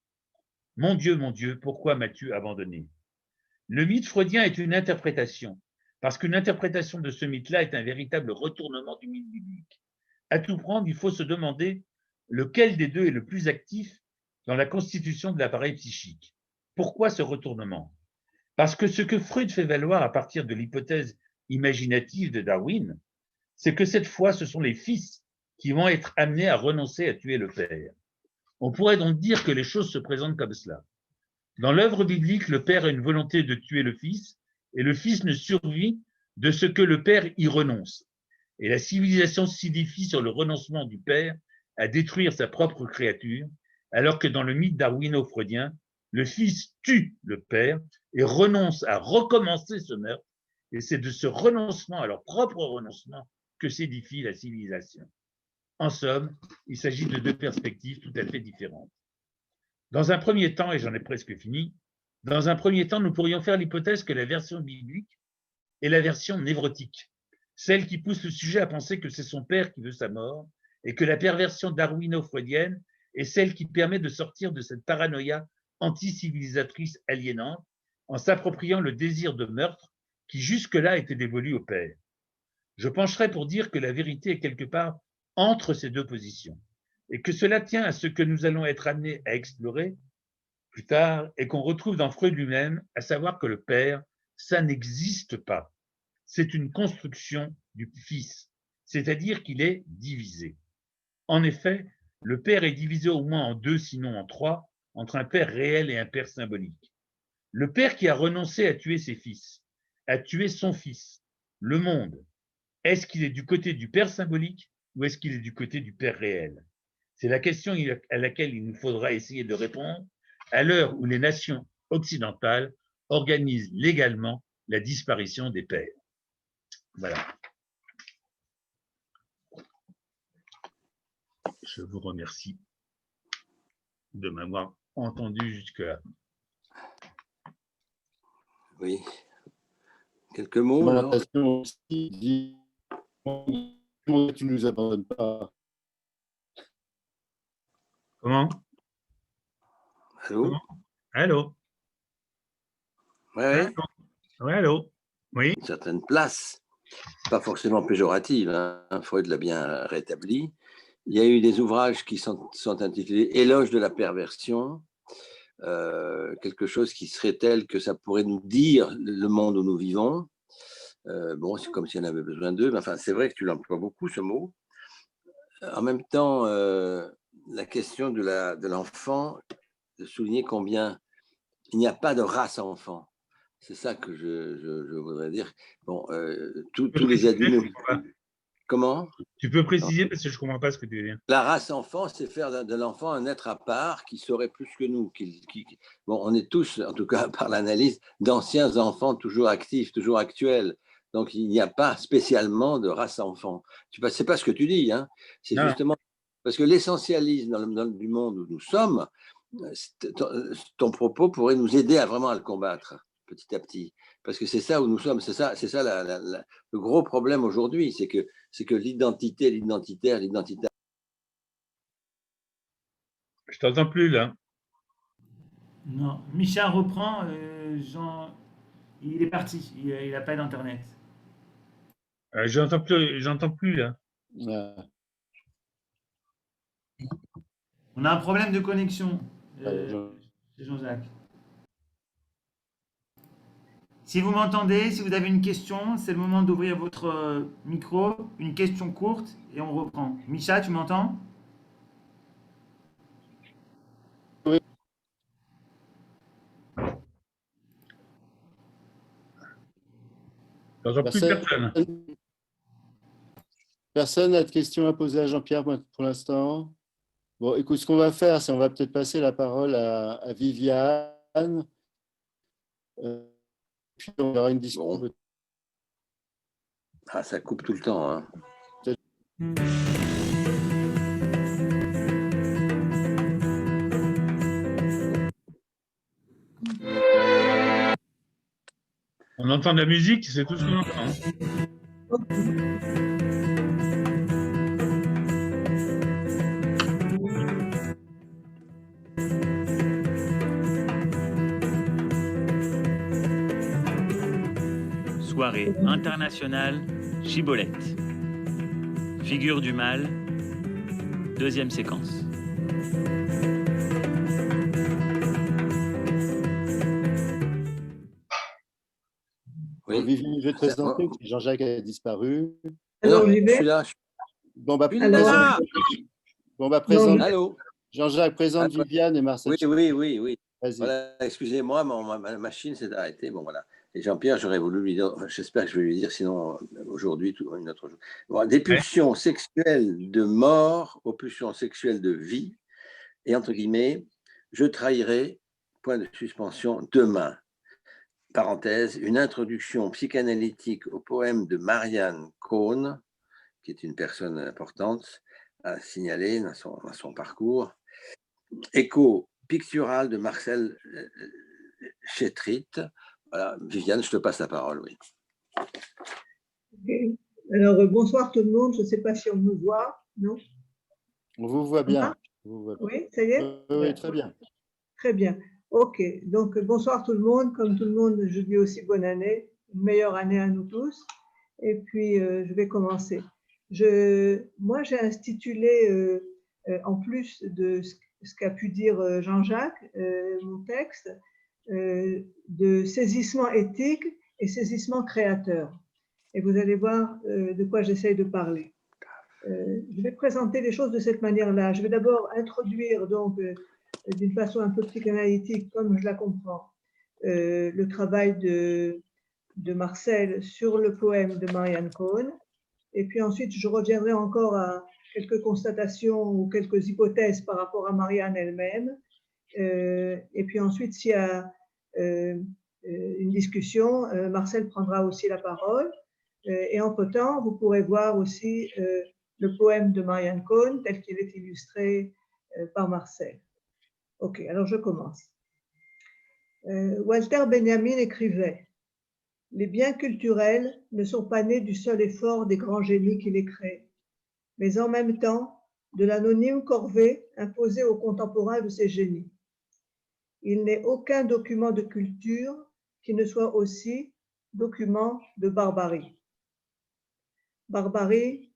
Mon Dieu, pourquoi m'as-tu abandonné » Le mythe freudien est une interprétation, parce qu'une interprétation de ce mythe-là est un véritable retournement du mythe biblique. À tout prendre, il faut se demander lequel des deux est le plus actif dans la constitution de l'appareil psychique. Pourquoi ce retournement ? Parce que ce que Freud fait valoir à partir de l'hypothèse imaginative de Darwin, c'est que cette fois, ce sont les fils qui vont être amenés à renoncer à tuer le père. On pourrait donc dire que les choses se présentent comme cela. Dans l'œuvre biblique, le père a une volonté de tuer le fils, et le fils ne survit de ce que le père y renonce. Et la civilisation s'édifie sur le renoncement du père à détruire sa propre créature, alors que dans le mythe darwino-freudien, le fils tue le père et renonce à recommencer ce meurtre, et c'est de ce renoncement à leur propre renoncement que s'édifie la civilisation. En somme, il s'agit de deux perspectives tout à fait différentes. Dans un premier temps, et j'en ai presque fini, dans un premier temps, nous pourrions faire l'hypothèse que la version biblique est la version névrotique, celle qui pousse le sujet à penser que c'est son père qui veut sa mort, et que la perversion darwino-freudienne est celle qui permet de sortir de cette paranoïa anti-civilisatrice aliénante en s'appropriant le désir de meurtre qui jusque-là était dévolu au père. Je pencherai pour dire que la vérité est quelque part entre ces deux positions, et que cela tient à ce que nous allons être amenés à explorer plus tard et qu'on retrouve dans Freud lui-même, à savoir que le père, ça n'existe pas. C'est une construction du fils, c'est-à-dire qu'il est divisé. En effet, le père est divisé au moins en deux, sinon en trois, entre un père réel et un père symbolique. Le père qui a renoncé à tuer ses fils, a tué son fils, le monde. Est-ce qu'il est du côté du père symbolique ou est-ce qu'il est du côté du père réel? C'est la question à laquelle il nous faudra essayer de répondre à l'heure où les nations occidentales organisent légalement la disparition des pères. Voilà. Je vous remercie de m'avoir entendu jusque-là. Oui. Quelques mots, alors. Aussi dit, tu ne nous abandonnes pas. Comment? Allô? Comment? Allô? Ouais. Oui, allô? Oui. Une certaine place, pas forcément péjorative, hein. Freud l'a bien rétabli. Il y a eu des ouvrages qui sont intitulés Éloge de la perversion, quelque chose qui serait tel que ça pourrait nous dire le monde où nous vivons. Bon, c'est comme si on avait besoin d'eux, mais enfin, c'est vrai que tu l'emploies beaucoup, ce mot. En même temps, la question de l'enfant, de souligner combien il n'y a pas de race enfant. C'est ça que je voudrais dire. Bon, tous les adultes. Comment? Tu peux préciser parce que je ne comprends pas ce que tu veux dire. La race enfant, c'est faire de l'enfant un être à part qui saurait plus que nous. Bon, on est tous, en tout cas par l'analyse, d'anciens enfants toujours actifs, toujours actuels. Donc, il n'y a pas spécialement de race enfant. C'est pas ce que tu dis, hein. C'est justement parce que l'essentialisme du monde où nous sommes, ton propos pourrait nous aider à vraiment à le combattre petit à petit. Parce que c'est ça où nous sommes, c'est ça le gros problème aujourd'hui, c'est que l'identité, l'identitaire. Je t'entends plus là. Non, Micha reprend. Il est parti. Il n'a pas d'internet. J'entends plus là. On a un problème de connexion, Jean-Jacques. Si vous m'entendez, si vous avez une question, c'est le moment d'ouvrir votre micro, une question courte, et on reprend. Micha, tu m'entends? Oui. J'entends plus personne. Personne n'a de questions à poser à Jean-Pierre pour l'instant? Bon, écoute, ce qu'on va faire, c'est on va peut-être passer la parole à Viviane. Puis on aura une discussion. Bon. Ah, ça coupe tout le temps. Hein. On entend de la musique, c'est tout ce qu'on entend. Soirée internationale Chibolette. Figure du mal, deuxième séquence. Oui. Viviane, je vais te présenter. Jean-Jacques a disparu. Alors, je suis là. Bon, bah, Allô. présente. Allô. Jean-Jacques, présente Viviane et Marcel. Oui. Vas-y. Voilà, excusez-moi, ma machine s'est arrêtée. Bon, voilà. Et Jean-Pierre, j'aurais voulu lui dire, j'espère que je vais lui dire, sinon aujourd'hui, une autre jour. Bon, des pulsions sexuelles de mort aux pulsions sexuelles de vie, et entre guillemets, je trahirai, point de suspension, demain. Parenthèse, une introduction psychanalytique au poème de Marianne Cohn, qui est une personne importante à signaler dans son parcours. Écho pictural de Marcel Chétrit. Voilà, Viviane, je te passe la parole, oui. Okay. Alors, bonsoir tout le monde. Je ne sais pas si on me voit, non? On vous voit bien. Oui, ça y est? Oui, très bien. Très bien. OK. Donc, bonsoir tout le monde. Comme tout le monde, je dis aussi bonne année. Une meilleure année à nous tous. Et puis, je vais commencer. Moi, j'ai intitulé, en plus de ce qu'a pu dire Jean-Jacques, mon texte, de saisissement éthique et saisissement créateur. Et vous allez voir de quoi j'essaye de parler. Je vais présenter les choses de cette manière-là. Je vais d'abord introduire, donc, d'une façon un peu psychanalytique, comme je la comprends, le travail de Marcel sur le poème de Marianne Cohn. Et puis ensuite, je reviendrai encore à quelques constatations ou quelques hypothèses par rapport à Marianne elle-même. Et puis ensuite, s'il y a une discussion, Marcel prendra aussi la parole. Et entre-temps, vous pourrez voir aussi le poème de Marianne Cohn tel qu'il est illustré par Marcel. Ok, alors je commence. Walter Benjamin écrivait « Les biens culturels ne sont pas nés du seul effort des grands génies qui les créent, mais en même temps de l'anonyme corvée imposée aux contemporains de ces génies. Il n'est aucun document de culture qui ne soit aussi document de barbarie. Barbarie,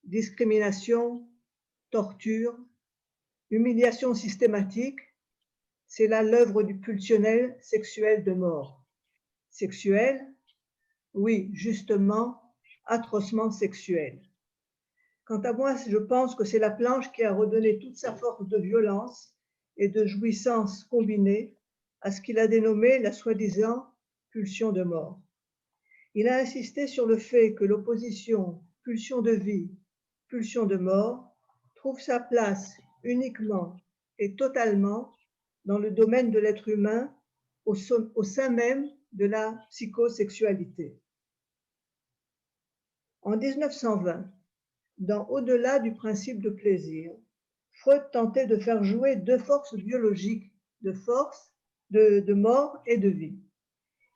discrimination, torture, humiliation systématique, c'est là l'œuvre du pulsionnel sexuel de mort. Sexuel, oui, justement, atrocement sexuel. Quant à moi, je pense que c'est la planche qui a redonné toute sa force de violence et de jouissance combinée à ce qu'il a dénommé la soi-disant pulsion de mort. Il a insisté sur le fait que l'opposition pulsion de vie, pulsion de mort trouve sa place uniquement et totalement dans le domaine de l'être humain au sein même de la psychosexualité. En 1920, dans Au-delà du principe de plaisir, Freud tentait de faire jouer deux forces biologiques, de mort et de vie.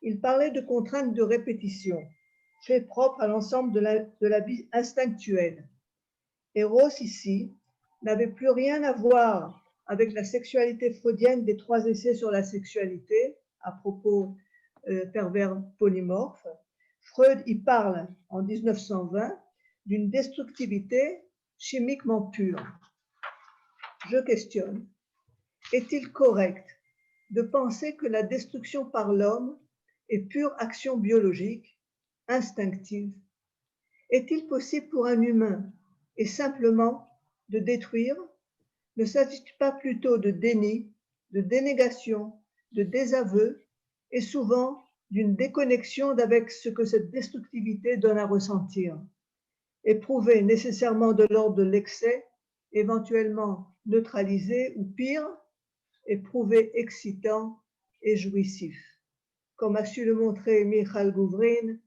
Il parlait de contraintes de répétition, fait propre à l'ensemble de la vie instinctuelle. Eros, ici, n'avait plus rien à voir avec la sexualité freudienne des 3 essais sur la sexualité, à propos pervers polymorphes. Freud y parle en 1920 d'une destructivité chimiquement pure. Je questionne, est-il correct de penser que la destruction par l'homme est pure action biologique, instinctive? Est-il possible pour un humain et simplement de détruire? Ne s'agit-il pas plutôt de déni, de dénégation, de désaveu et souvent d'une déconnexion d'avec ce que cette destructivité donne à ressentir, éprouvé nécessairement de l'ordre de l'excès, éventuellement neutralisé ou pire, éprouvé excitant et jouissif, comme a su le montrer Michal Gouvrine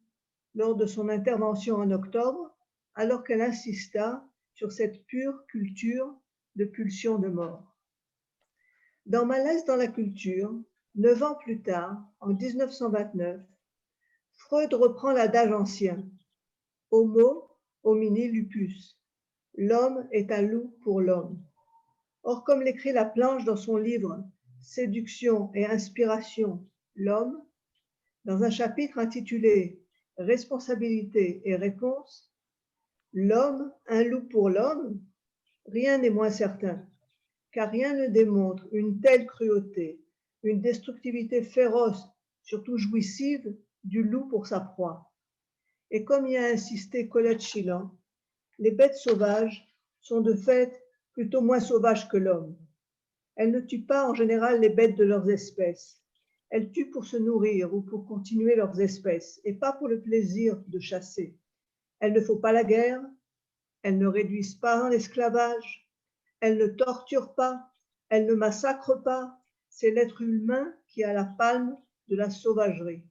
lors de son intervention en octobre, alors qu'elle insista sur cette pure culture de pulsion de mort. Dans Malaise dans la culture, 9 ans plus tard, en 1929, Freud reprend l'adage ancien « Homo homini lupus », l'homme est un loup pour l'homme. Or, comme l'écrit Laplanche dans son livre « Séduction et inspiration, l'homme », dans un chapitre intitulé « Responsabilité et réponse », l'homme, un loup pour l'homme, rien n'est moins certain, car rien ne démontre une telle cruauté, une destructivité féroce, surtout jouissive, du loup pour sa proie. Et comme y a insisté Colette Schillan, les bêtes sauvages sont de fait plutôt moins sauvages que l'homme. Elles ne tuent pas en général les bêtes de leurs espèces. Elles tuent pour se nourrir ou pour continuer leurs espèces, et pas pour le plaisir de chasser. Elles ne font pas la guerre, elles ne réduisent pas en esclavage, elles ne torturent pas, elles ne massacrent pas. C'est l'être humain qui a la palme de la sauvagerie.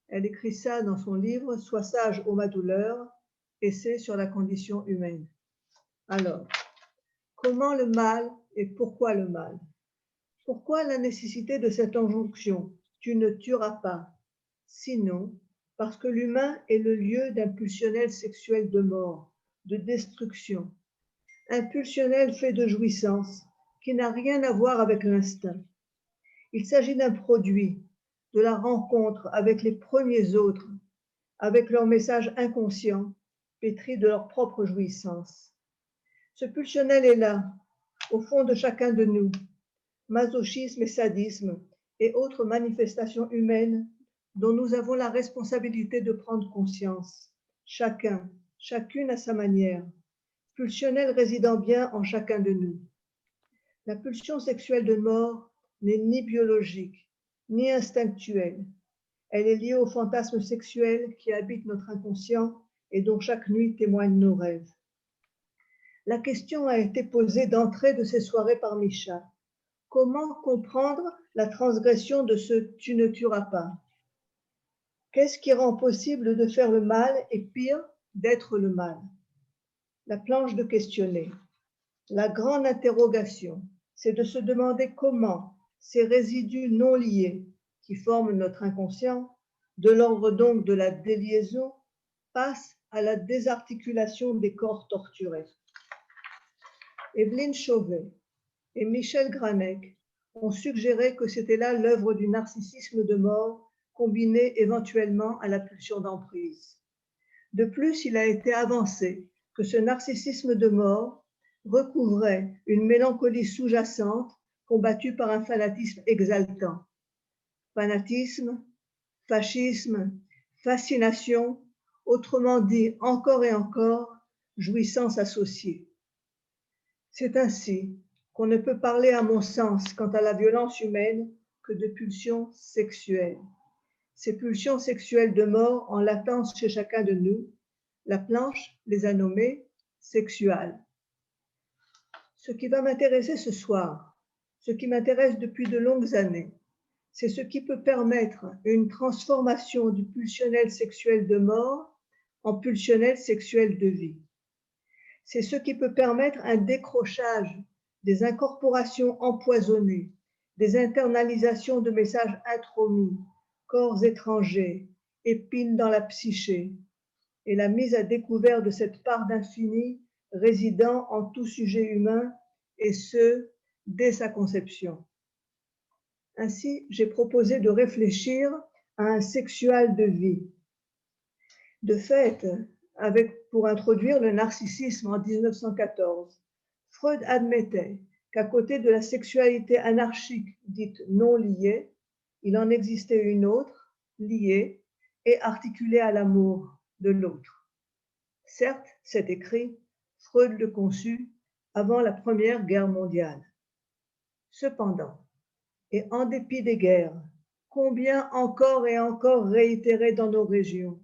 Elle écrit ça dans son livre « Sois sage ô ma douleur », essai sur la condition humaine. Alors, comment le mal et pourquoi le mal? Pourquoi la nécessité de cette injonction « tu ne tueras pas » sinon parce que l'humain est le lieu d'un pulsionnel sexuel de mort, de destruction, un pulsionnel fait de jouissance qui n'a rien à voir avec l'instinct. Il s'agit d'un produit, de la rencontre avec les premiers autres, avec leur message inconscient, pétri de leur propre jouissance. Ce pulsionnel est là, au fond de chacun de nous, masochisme et sadisme et autres manifestations humaines dont nous avons la responsabilité de prendre conscience, chacun, chacune à sa manière, pulsionnel résidant bien en chacun de nous. La pulsion sexuelle de mort n'est ni biologique, ni instinctuelle. Elle est liée au fantasme sexuel qui habite notre inconscient et dont chaque nuit témoignent nos rêves. La question a été posée d'entrée de ces soirées par Micha. Comment comprendre la transgression de ce « tu ne tueras pas » ? Qu'est-ce qui rend possible de faire le mal et pire, d'être le mal? La planche de questionner. La grande interrogation, c'est de se demander comment ces résidus non liés qui forment notre inconscient, de l'ordre donc de la déliaison, passent à la désarticulation des corps torturés. Evelyne Chauvet et Michel Granec ont suggéré que c'était là l'œuvre du narcissisme de mort combiné éventuellement à la pulsion d'emprise. De plus, il a été avancé que ce narcissisme de mort recouvrait une mélancolie sous-jacente combattue par un fanatisme exaltant. Fanatisme, fascisme, fascination, autrement dit encore et encore, jouissance associée. C'est ainsi qu'on ne peut parler, à mon sens, quant à la violence humaine, que de pulsions sexuelles. Ces pulsions sexuelles de mort en latence chez chacun de nous, la planche les a nommées sexuales. Ce qui va m'intéresser ce soir, ce qui m'intéresse depuis de longues années, c'est ce qui peut permettre une transformation du pulsionnel sexuel de mort en pulsionnel sexuel de vie. C'est ce qui peut permettre un décrochage des incorporations empoisonnées, des internalisations de messages intromis, corps étrangers, épines dans la psyché, et la mise à découvert de cette part d'infini résidant en tout sujet humain, et ce, dès sa conception. Ainsi, j'ai proposé de réfléchir à un sexual de vie. De fait, pour introduire le narcissisme en 1914, Freud admettait qu'à côté de la sexualité anarchique dite non liée, il en existait une autre, liée et articulée à l'amour de l'autre. Certes, c'est écrit, Freud le conçut avant la Première Guerre mondiale. Cependant, et en dépit des guerres, combien encore et encore réitéré dans nos régions,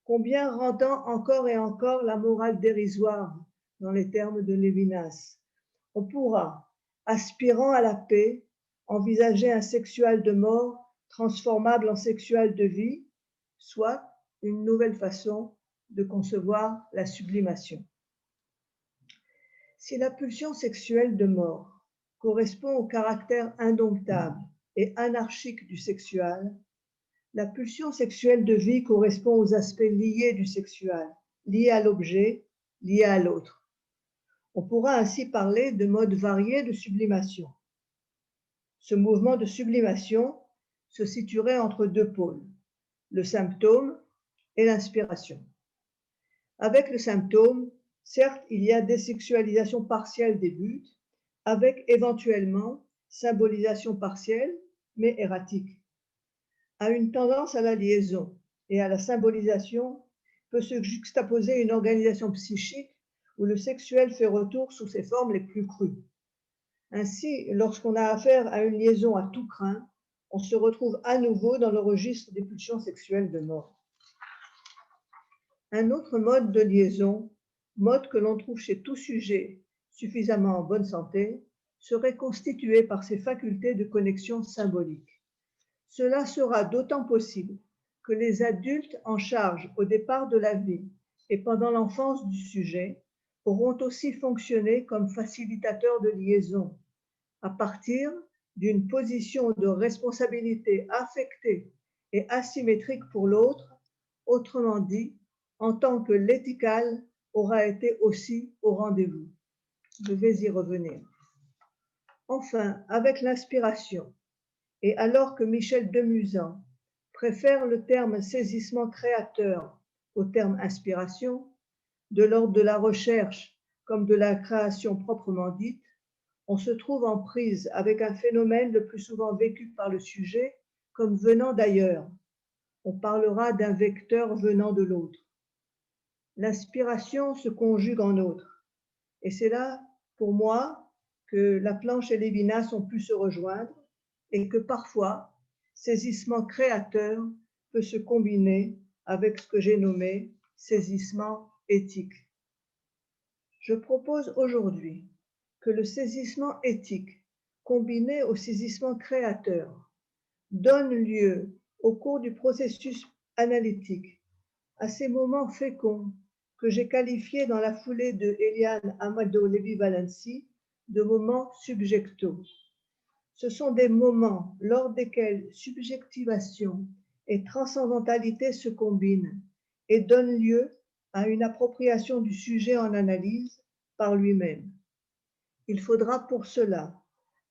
combien rendant encore et encore la morale dérisoire dans les termes de Lévinas, on pourra, aspirant à la paix, envisager un sexuel de mort transformable en sexuel de vie, soit une nouvelle façon de concevoir la sublimation. Si la pulsion sexuelle de mort correspond au caractère indomptable et anarchique du sexuel, la pulsion sexuelle de vie correspond aux aspects liés du sexuel, liés à l'objet, liés à l'autre. On pourra ainsi parler de modes variés de sublimation. Ce mouvement de sublimation se situerait entre deux pôles, le symptôme et l'inspiration. Avec le symptôme, certes, il y a désexualisation partielle des buts, avec éventuellement symbolisation partielle, mais erratique. À une tendance à la liaison et à la symbolisation peut se juxtaposer une organisation psychique où le sexuel fait retour sous ses formes les plus crues. Ainsi, lorsqu'on a affaire à une liaison à tout crin, on se retrouve à nouveau dans le registre des pulsions sexuelles de mort. Un autre mode de liaison, mode que l'on trouve chez tout sujet suffisamment en bonne santé, serait constitué par ses facultés de connexion symbolique. Cela sera d'autant possible que les adultes en charge au départ de la vie et pendant l'enfance du sujet auront aussi fonctionné comme facilitateurs de liaison à partir d'une position de responsabilité affectée et asymétrique pour l'autre, autrement dit, en tant que l'éthical aura été aussi au rendez-vous. Je vais y revenir. Enfin, avec l'inspiration, et alors que Michel Demuzan préfère le terme saisissement créateur au terme inspiration, de l'ordre de la recherche comme de la création proprement dite, on se trouve en prise avec un phénomène le plus souvent vécu par le sujet comme venant d'ailleurs. On parlera d'un vecteur venant de l'autre. L'inspiration se conjugue en autre. Et c'est là, pour moi, que Laplanche et Lévinas ont pu se rejoindre et que parfois, saisissement créateur peut se combiner avec ce que j'ai nommé saisissement éthique. Je propose aujourd'hui que le saisissement éthique, combiné au saisissement créateur, donne lieu, au cours du processus analytique, à ces moments féconds que j'ai qualifiés dans la foulée de Eliane Amado Levi-Valency de moments subjectaux. Ce sont des moments lors desquels subjectivation et transcendantalité se combinent et donnent lieu à une appropriation du sujet en analyse par lui-même. Il faudra pour cela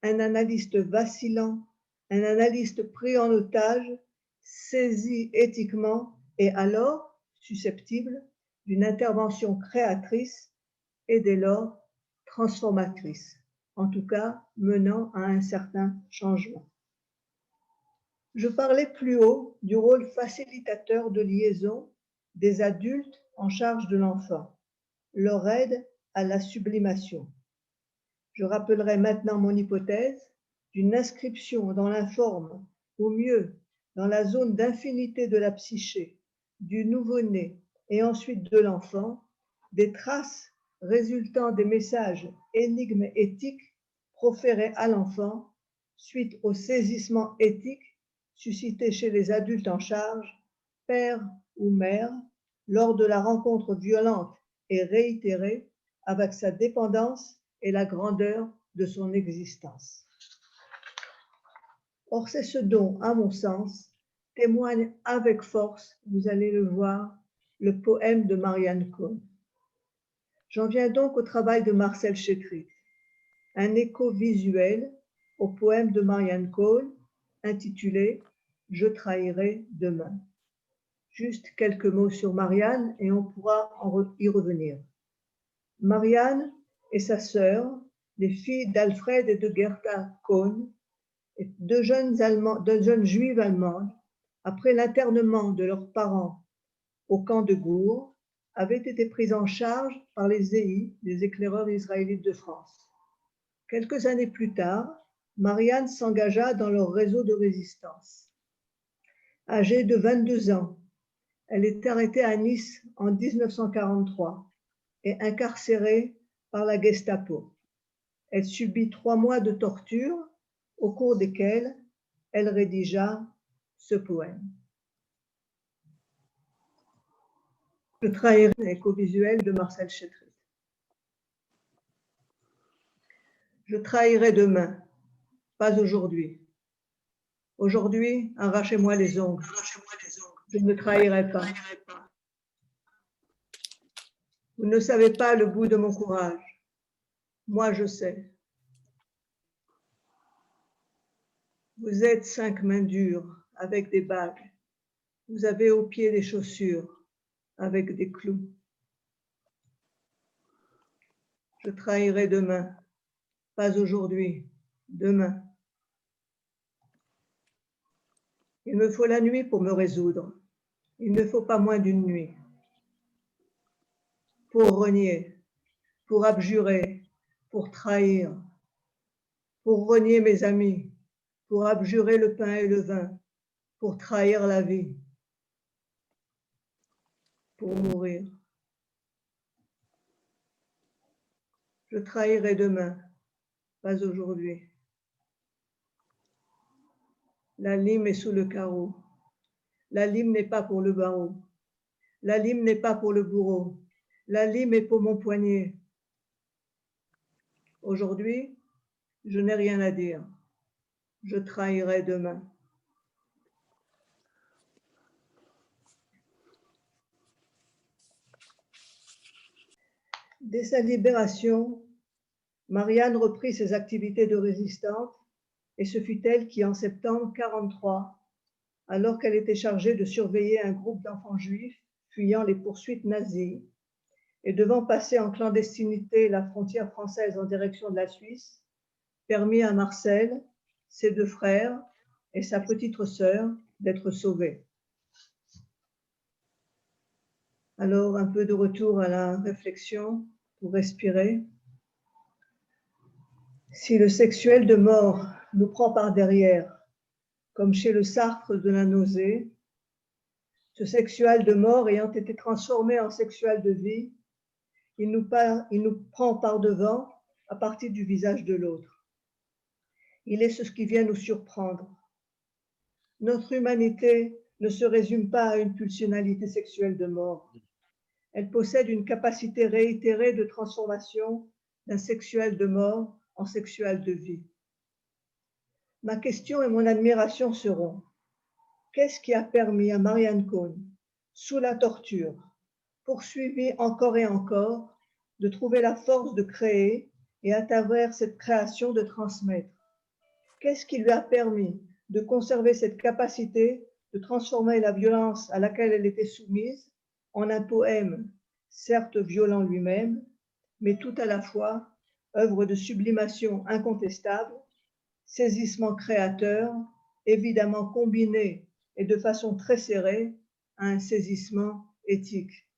un analyste vacillant, un analyste pris en otage, saisi éthiquement et alors susceptible d'une intervention créatrice et dès lors transformatrice, en tout cas menant à un certain changement. Je parlais plus haut du rôle facilitateur de liaison des adultes en charge de l'enfant, leur aide à la sublimation. Je rappellerai maintenant mon hypothèse d'une inscription dans l'informe, ou mieux, dans la zone d'infinité de la psyché, du nouveau-né et ensuite de l'enfant, des traces résultant des messages énigmes éthiques proférés à l'enfant suite au saisissement éthique suscité chez les adultes en charge, père ou mère, lors de la rencontre violente et réitérée avec sa dépendance et la grandeur de son existence. Or, c'est ce dont, à mon sens, témoigne avec force, vous allez le voir, le poème de Marianne Cohn. J'en viens donc au travail de Marcel Chétry, un écho visuel au poème de Marianne Cohn intitulé « Je trahirai demain ». Juste quelques mots sur Marianne et on pourra y revenir. Marianne et sa sœur, les filles d'Alfred et de Gerda Cohn, deux jeunes juives allemandes, après l'internement de leurs parents au camp de Gour, avaient été prises en charge par les EI, les éclaireurs israélites de France. Quelques années plus tard, Marianne s'engagea dans leur réseau de résistance. Âgée de 22 ans, elle est arrêtée à Nice en 1943 et incarcérée par la Gestapo. Elle subit 3 mois de torture au cours desquels elle rédigea ce poème. Je trahirai l'éco-visuel de Marcel Chétrit. Je trahirai demain, pas aujourd'hui. Aujourd'hui, arrachez-moi les ongles. Je ne trahirai pas. Vous ne savez pas le bout de mon courage. Moi, je sais. Vous êtes 5 mains dures avec des bagues. Vous avez aux pieds des chaussures avec des clous. Je trahirai demain, pas aujourd'hui, demain. Il me faut la nuit pour me résoudre. Il ne faut pas moins d'une nuit. Pour renier, pour abjurer, pour trahir, pour renier mes amis, pour abjurer le pain et le vin, pour trahir la vie, pour mourir. Je trahirai demain, pas aujourd'hui. La lime est sous le carreau. La lime n'est pas pour le barreau. La lime n'est pas pour le bourreau. La lime est pour mon poignet. Aujourd'hui, je n'ai rien à dire. Je trahirai demain. Dès sa libération, Marianne reprit ses activités de résistante et ce fut elle qui, en septembre 1943, alors qu'elle était chargée de surveiller un groupe d'enfants juifs fuyant les poursuites nazies et devant passer en clandestinité la frontière française en direction de la Suisse, permit à Marcel, ses 2 frères et sa petite sœur d'être sauvés. Alors, un peu de retour à la réflexion pour respirer. Si le sexuel de mort nous prend par derrière, comme chez le Sartre de la nausée, ce sexuel de mort ayant été transformé en sexuel de vie, il nous prend par devant à partir du visage de l'autre. Il est ce qui vient nous surprendre. Notre humanité ne se résume pas à une pulsionalité sexuelle de mort. Elle possède une capacité réitérée de transformation d'un sexuel de mort en sexuel de vie. Ma question et mon admiration seront: qu'est-ce qui a permis à Marianne Cohn, sous la torture, poursuivie encore et encore, de trouver la force de créer et à travers cette création de transmettre? Qu'est-ce qui lui a permis de conserver cette capacité de transformer la violence à laquelle elle était soumise en un poème, certes violent lui-même, mais tout à la fois œuvre de sublimation incontestable, saisissement créateur, évidemment combiné et de façon très serrée à un saisissement éthique.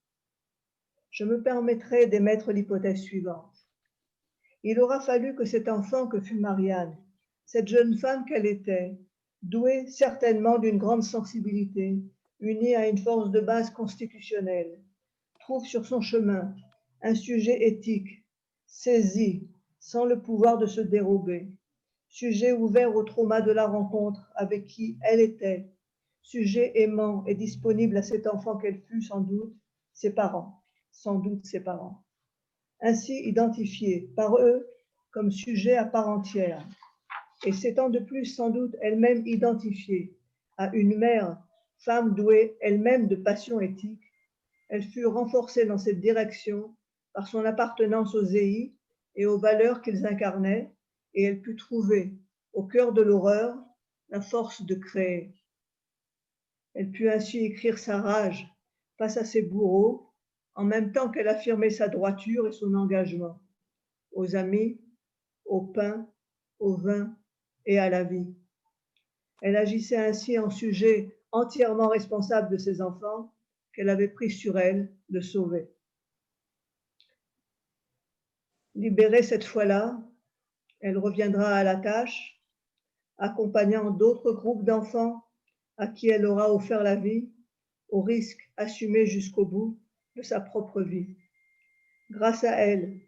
Je me permettrai d'émettre l'hypothèse suivante. Il aura fallu que cet enfant que fut Marianne, cette jeune femme qu'elle était, douée certainement d'une grande sensibilité, unie à une force de base constitutionnelle, trouve sur son chemin un sujet éthique, saisi, sans le pouvoir de se dérober, sujet ouvert au trauma de la rencontre avec qui elle était, sujet aimant et disponible à cet enfant qu'elle fut sans doute ses parents, ainsi identifiée par eux comme sujet à part entière, et s'étant de plus sans doute elle-même identifiée à une mère, femme douée elle-même de passion éthique, elle fut renforcée dans cette direction par son appartenance aux EI et aux valeurs qu'ils incarnaient, et elle put trouver, au cœur de l'horreur, la force de créer. Elle put ainsi écrire sa rage face à ses bourreaux, en même temps qu'elle affirmait sa droiture et son engagement, aux amis, au pain, au vin et à la vie. Elle agissait ainsi en sujet entièrement responsable de ses enfants qu'elle avait pris sur elle de sauver. Libérée cette fois-là, elle reviendra à la tâche, accompagnant d'autres groupes d'enfants à qui elle aura offert la vie, au risque assumé jusqu'au bout de sa propre vie. Grâce à elle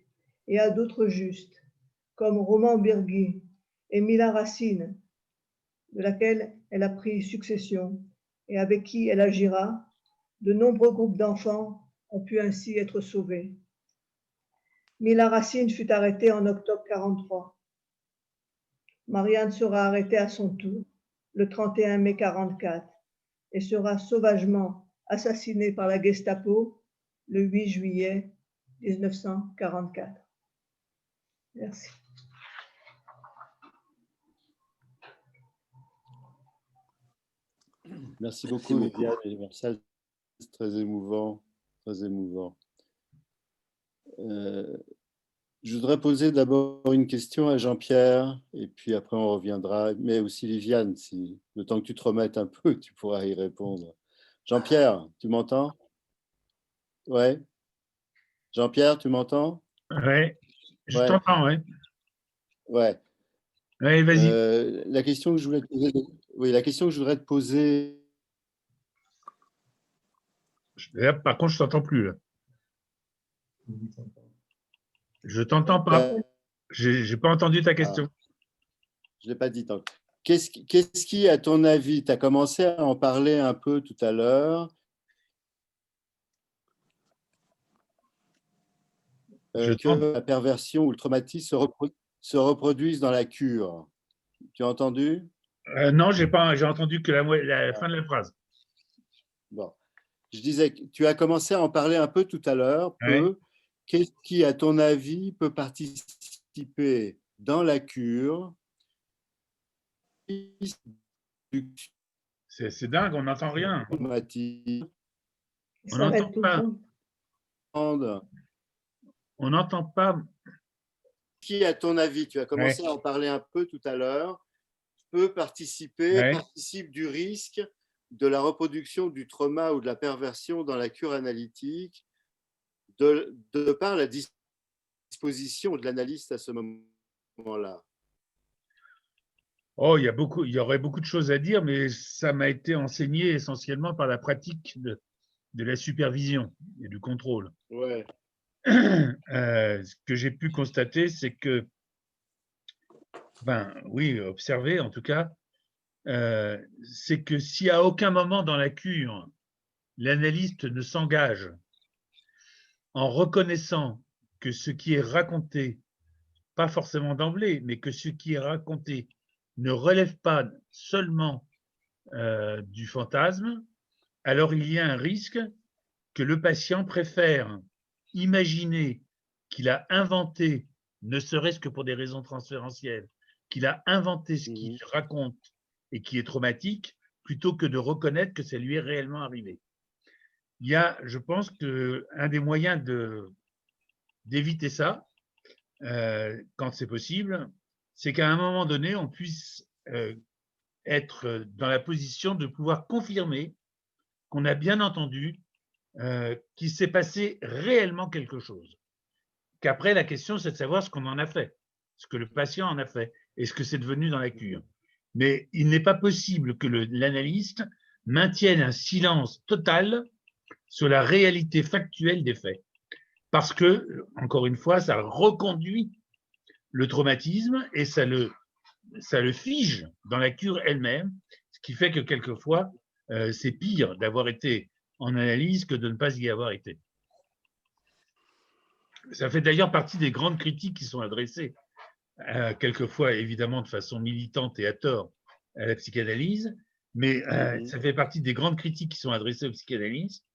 et à d'autres justes, comme Roman Birghi et Mila Racine, de laquelle elle a pris succession et avec qui elle agira, de nombreux groupes d'enfants ont pu ainsi être sauvés. Mila Racine fut arrêtée en octobre 1943. Marianne sera arrêtée à son tour le 31 mai 1944 et sera sauvagement assassinée par la Gestapo le 8 juillet 1944. Merci. Merci beaucoup, Viviane et Marcel. C'est très émouvant, très émouvant. Je voudrais poser d'abord une question à Jean-Pierre, et puis après on reviendra, mais aussi Viviane, si le temps que tu te remettes un peu, tu pourras y répondre. Jean-Pierre, tu m'entends? Ouais. Jean-Pierre, tu m'entends? Oui, je Ouais. t'entends, oui. Ouais. Oui, vas-y. La question que je voulais te poser, oui, la question que je voudrais te poser. Là, par contre, je t'entends plus. Là. Je t'entends pas. J'ai pas entendu ta question. Je ne l'ai pas dit tant. Qu'est-ce qui, à ton avis, tu as commencé à en parler un peu tout à l'heure, que la perversion ou le traumatisme se reproduisent dans la cure? Tu as entendu? Non, j'ai entendu que la fin de la phrase. Bon. Je disais que tu as commencé à en parler un peu tout à l'heure. Ouais. Qu'est-ce qui, à ton avis, peut participer dans la cure? C'est dingue, on n'entend rien. On n'entend pas. On n'entend pas. Qui, à ton avis, tu as commencé à en parler un peu tout à l'heure, peut participer, participe du risque de la reproduction du trauma ou de la perversion dans la cure analytique de par la disposition de l'analyste à ce moment-là? Oh, il y aurait beaucoup de choses à dire, mais ça m'a été enseigné essentiellement par la pratique de la supervision et du contrôle. Ouais. Ce que j'ai pu constater, c'est que, oui, observer en tout cas, c'est que si à aucun moment dans la cure, l'analyste ne s'engage en reconnaissant que ce qui est raconté, pas forcément d'emblée, mais que ce qui est raconté ne relève pas seulement du fantasme, alors il y a un risque que le patient préfère imaginer qu'il a inventé, ne serait-ce que pour des raisons transférentielles, qu'il a inventé ce qu'il raconte et qui est traumatique, plutôt que de reconnaître que ça lui est réellement arrivé. Il y a, je pense qu'un des moyens d'éviter ça, quand c'est possible, c'est qu'à un moment donné, on puisse être dans la position de pouvoir confirmer qu'on a bien entendu qu'il s'est passé réellement quelque chose. Qu'après, la question, c'est de savoir ce qu'on en a fait, ce que le patient en a fait, et ce que c'est devenu dans la cure. Mais il n'est pas possible que l'analyste maintienne un silence total sur la réalité factuelle des faits. Parce que, encore une fois, ça reconduit le traumatisme et ça le fige dans la cure elle-même, ce qui fait que quelquefois, c'est pire d'avoir été en analyse que de ne pas y avoir été. Ça fait d'ailleurs partie des grandes critiques qui sont adressées, quelquefois évidemment de façon militante et à tort, à la psychanalyse, mais ça fait partie des grandes critiques qui sont adressées aux psychanalystes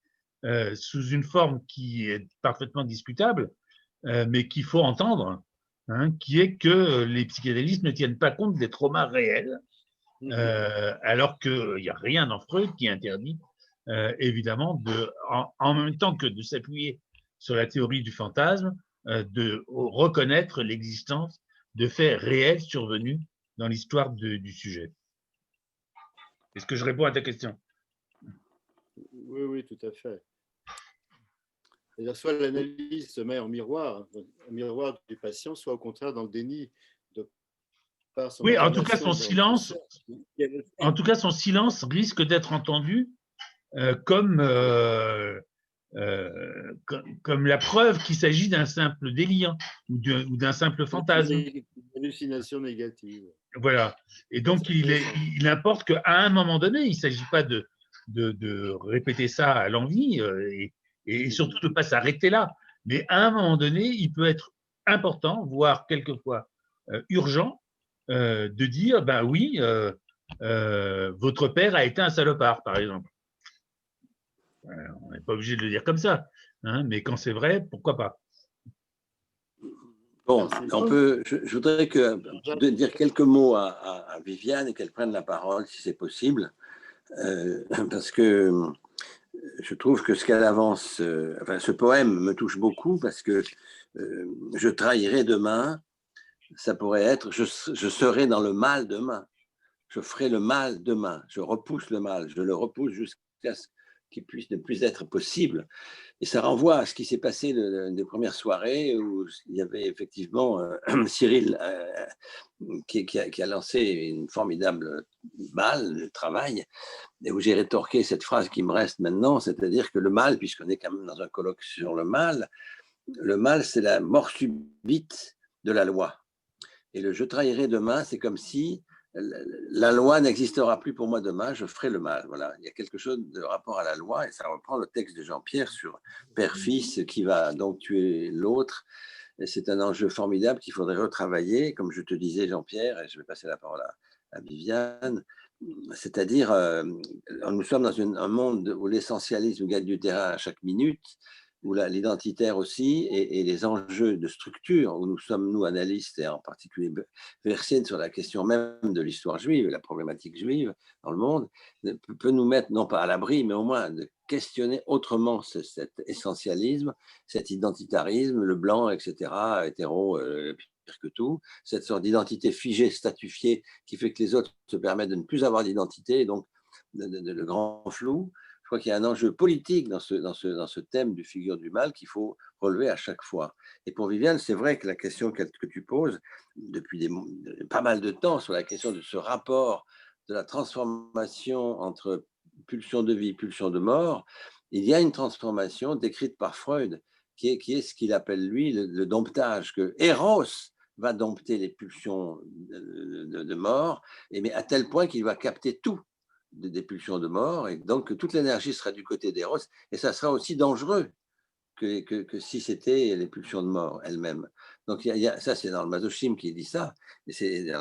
sous une forme qui est parfaitement discutable, mais qu'il faut entendre, qui est que les psychanalystes ne tiennent pas compte des traumas réels, alors qu'il n'y a rien dans Freud qui interdit, évidemment, en même temps que de s'appuyer sur la théorie du fantasme, de reconnaître l'existence de faits réels survenus dans l'histoire du sujet. Est-ce que je réponds à ta question? Oui, oui, tout à fait. C'est-à-dire soit l'analyse se met en miroir du patient, soit au contraire dans le déni par son Oui, en tout cas, incarnation son dans silence, en tout cas, son silence risque d'être entendu comme comme la preuve qu'il s'agit d'un simple délire ou d'un simple fantasme. une hallucination négative. Voilà. Et donc, il importe qu'à un moment donné, il ne s'agit pas de répéter ça à l'envi et surtout de ne pas s'arrêter là. Mais à un moment donné, il peut être important, voire quelquefois urgent, de dire, ben oui, votre père a été un salopard, par exemple. On n'est pas obligé de le dire comme ça, hein, mais quand c'est vrai, pourquoi pas. Bon, je voudrais dire quelques mots à Viviane et qu'elle prenne la parole si c'est possible, parce que je trouve que ce qu'elle avance, enfin, ce poème me touche beaucoup parce que je trahirai demain, ça pourrait être je serai dans le mal demain, je ferai le mal demain, je repousse le mal, je le repousse jusqu'à ce qu'il puisse ne plus être possible. Et ça renvoie à ce qui s'est passé des premières soirées où il y avait effectivement Cyril qui a lancé une formidable balle de travail et où j'ai rétorqué cette phrase qui me reste maintenant, c'est-à-dire que le mal, puisqu'on est quand même dans un colloque sur le mal, c'est la mort subite de la loi. Et le je trahirai demain, c'est comme si la loi n'existera plus pour moi demain, je ferai le mal. Voilà, il y a quelque chose de rapport à la loi et ça reprend le texte de Jean-Pierre sur père-fils qui va donc tuer l'autre. Et c'est un enjeu formidable qu'il faudrait retravailler, comme je te disais Jean-Pierre, et je vais passer la parole à Viviane. C'est-à-dire, nous sommes dans un monde où l'essentialisme gagne du terrain à chaque minute, où l'identitaire aussi, et les enjeux de structure, où nous sommes, nous, analystes, et en particulier Versen, sur la question même de l'histoire juive, la problématique juive dans le monde, peut nous mettre, non pas à l'abri, mais au moins de questionner autrement cet essentialisme, cet identitarisme, le blanc, etc., hétéro, pire que tout, cette sorte d'identité figée, statifiée, qui fait que les autres se permettent de ne plus avoir d'identité, et donc le grand flou. Je crois qu'il y a un enjeu politique dans ce thème du figure du mal qu'il faut relever à chaque fois. Et pour Viviane, c'est vrai que la question que tu poses depuis pas mal de temps sur la question de ce rapport de la transformation entre pulsion de vie, pulsion de mort, il y a une transformation décrite par Freud qui est ce qu'il appelle, lui, le domptage, que Eros va dompter les pulsions de mort, mais à tel point qu'il va capter tout des pulsions de mort, et donc toute l'énergie sera du côté d'Eros, et ça sera aussi dangereux que si c'était les pulsions de mort elles-mêmes. Donc ça, c'est dans le masochisme qui dit ça, et c'est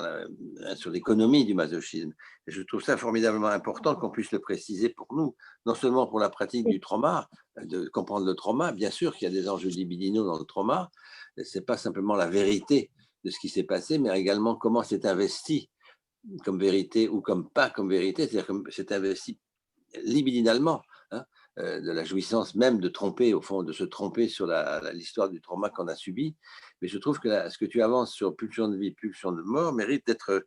sur l'économie du masochisme. Et je trouve ça formidablement important qu'on puisse le préciser pour nous, non seulement pour la pratique du trauma, de comprendre le trauma, bien sûr qu'il y a des enjeux libidinaux dans le trauma, c'est pas simplement la vérité de ce qui s'est passé, mais également comment c'est investi comme vérité ou comme pas comme vérité, c'est-à-dire comme c'est investi libidinalement, hein, de la jouissance même de tromper, au fond, de se tromper sur l'histoire du trauma qu'on a subi. Mais je trouve que ce que tu avances sur pulsion de vie, pulsion de mort mérite d'être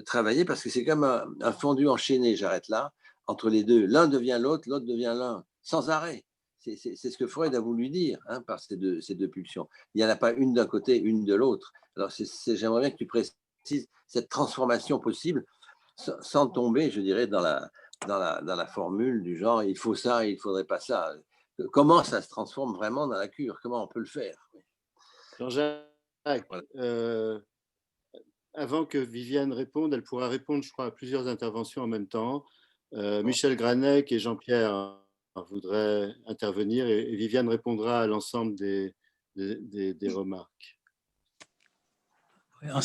travaillé parce que c'est comme un fondu enchaîné, j'arrête là, entre les deux. L'un devient l'autre, l'autre devient l'un, sans arrêt. C'est ce que Freud a voulu dire par ces deux pulsions. Il n'y en a pas une d'un côté, une de l'autre. Alors j'aimerais bien que tu précises cette transformation possible sans tomber, je dirais, dans la formule du genre il faut ça, il ne faudrait pas ça. Comment ça se transforme vraiment dans la cure? Comment on peut le faire? Jean-Jacques, voilà. Avant que Viviane réponde, elle pourra répondre, je crois, à plusieurs interventions en même temps. Michel Granec et Jean-Pierre voudraient intervenir et Viviane répondra à l'ensemble des remarques. En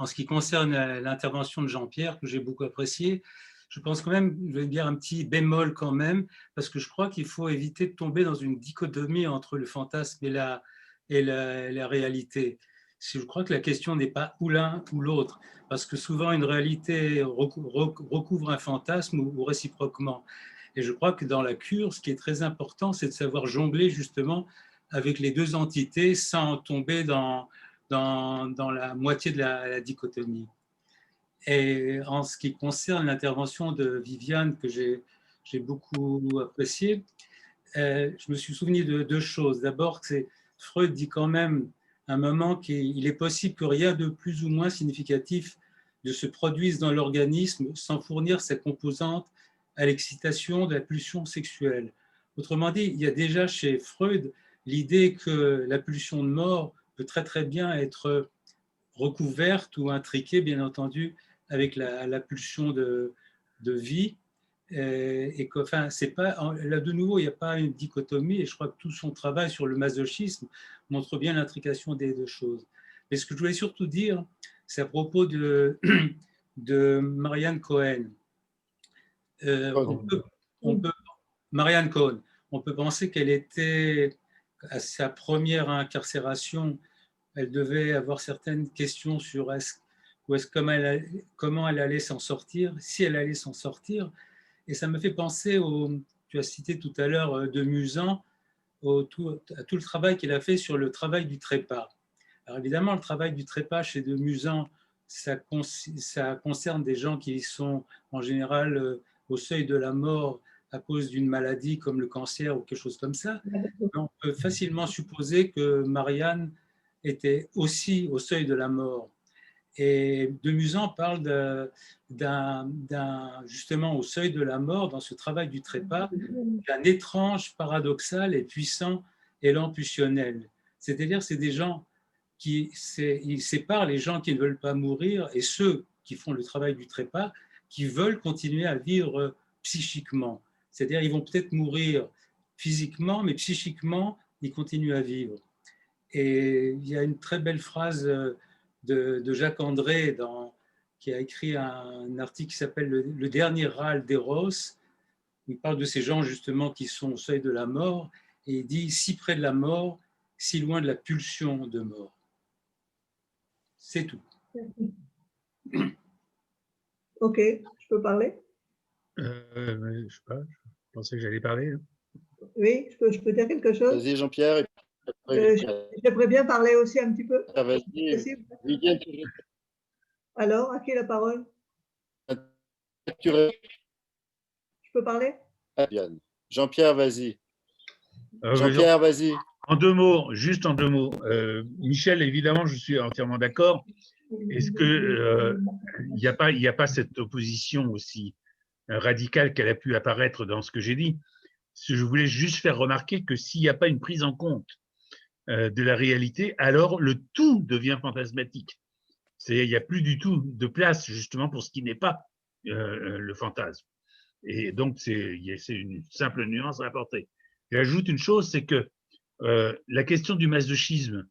ce qui concerne l'intervention de Jean-Pierre, que j'ai beaucoup appréciée, je pense quand même, je vais dire un petit bémol quand même, parce que je crois qu'il faut éviter de tomber dans une dichotomie entre le fantasme et la réalité. Je crois que la question n'est pas ou l'un ou l'autre, parce que souvent une réalité recouvre un fantasme ou réciproquement. Et je crois que dans la cure, ce qui est très important, c'est de savoir jongler justement avec les deux entités sans tomber dans la moitié de la dichotomie. Et en ce qui concerne l'intervention de Viviane, que j'ai beaucoup appréciée, je me suis souvenu de deux choses. D'abord, Freud dit quand même, un moment qu'il est possible que rien de plus ou moins significatif ne se produise dans l'organisme sans fournir sa composante à l'excitation de la pulsion sexuelle. Autrement dit, il y a déjà chez Freud l'idée que la pulsion de mort peut très très bien être recouverte ou intriquée, bien entendu, avec la pulsion de vie. Et que, enfin, c'est pas, là de nouveau, il n'y a pas une dichotomie, et je crois que tout son travail sur le masochisme montre bien l'intrication des deux choses. Mais ce que je voulais surtout dire, c'est à propos de Marianne Cohen. Marianne Cohen, on peut penser qu'elle était, à sa première incarcération, elle devait avoir certaines questions sur comment elle allait s'en sortir, si elle allait s'en sortir. Et ça me fait penser tu as cité tout à l'heure de Musan, à tout le travail qu'il a fait sur le travail du trépas. Alors évidemment, le travail du trépas chez de Musan, ça concerne des gens qui sont en général au seuil de la mort à cause d'une maladie comme le cancer ou quelque chose comme ça. On peut facilement supposer que Marianne était aussi au seuil de la mort. Et de Musan parle justement au seuil de la mort, dans ce travail du trépas, d'un étrange, paradoxal et puissant élan pulsionnel. C'est-à-dire, c'est des gens ils séparent les gens qui ne veulent pas mourir et ceux qui font le travail du trépas, qui veulent continuer à vivre psychiquement. C'est-à-dire, ils vont peut-être mourir physiquement, mais psychiquement, ils continuent à vivre. Et il y a une très belle phrase de Jacques André qui a écrit un article qui s'appelle Le dernier râle d'Eros. Il parle de ces gens justement qui sont au seuil de la mort et il dit si près de la mort, si loin de la pulsion de mort. C'est tout. Ok, je peux parler? Je ne sais pas, je pensais que j'allais parler. Oui, je peux dire quelque chose? Vas-y, Jean-Pierre. J'aimerais bien parler aussi un petit peu. Vas-y. Alors, à qui la parole? Je peux parler? Jean-Pierre, vas-y. Jean-Pierre, vas-y. En deux mots, juste en deux mots. Michel, évidemment, je suis entièrement d'accord. Est-ce que il n'y a pas cette opposition aussi radicale qu'elle a pu apparaître dans ce que j'ai dit? Je voulais juste faire remarquer que s'il n'y a pas une prise en compte de la réalité, alors le tout devient fantasmatique. Il n'y a plus du tout de place justement pour ce qui n'est pas le fantasme. Et donc, c'est une simple nuance à apporter. J'ajoute une chose, c'est que la question du masochisme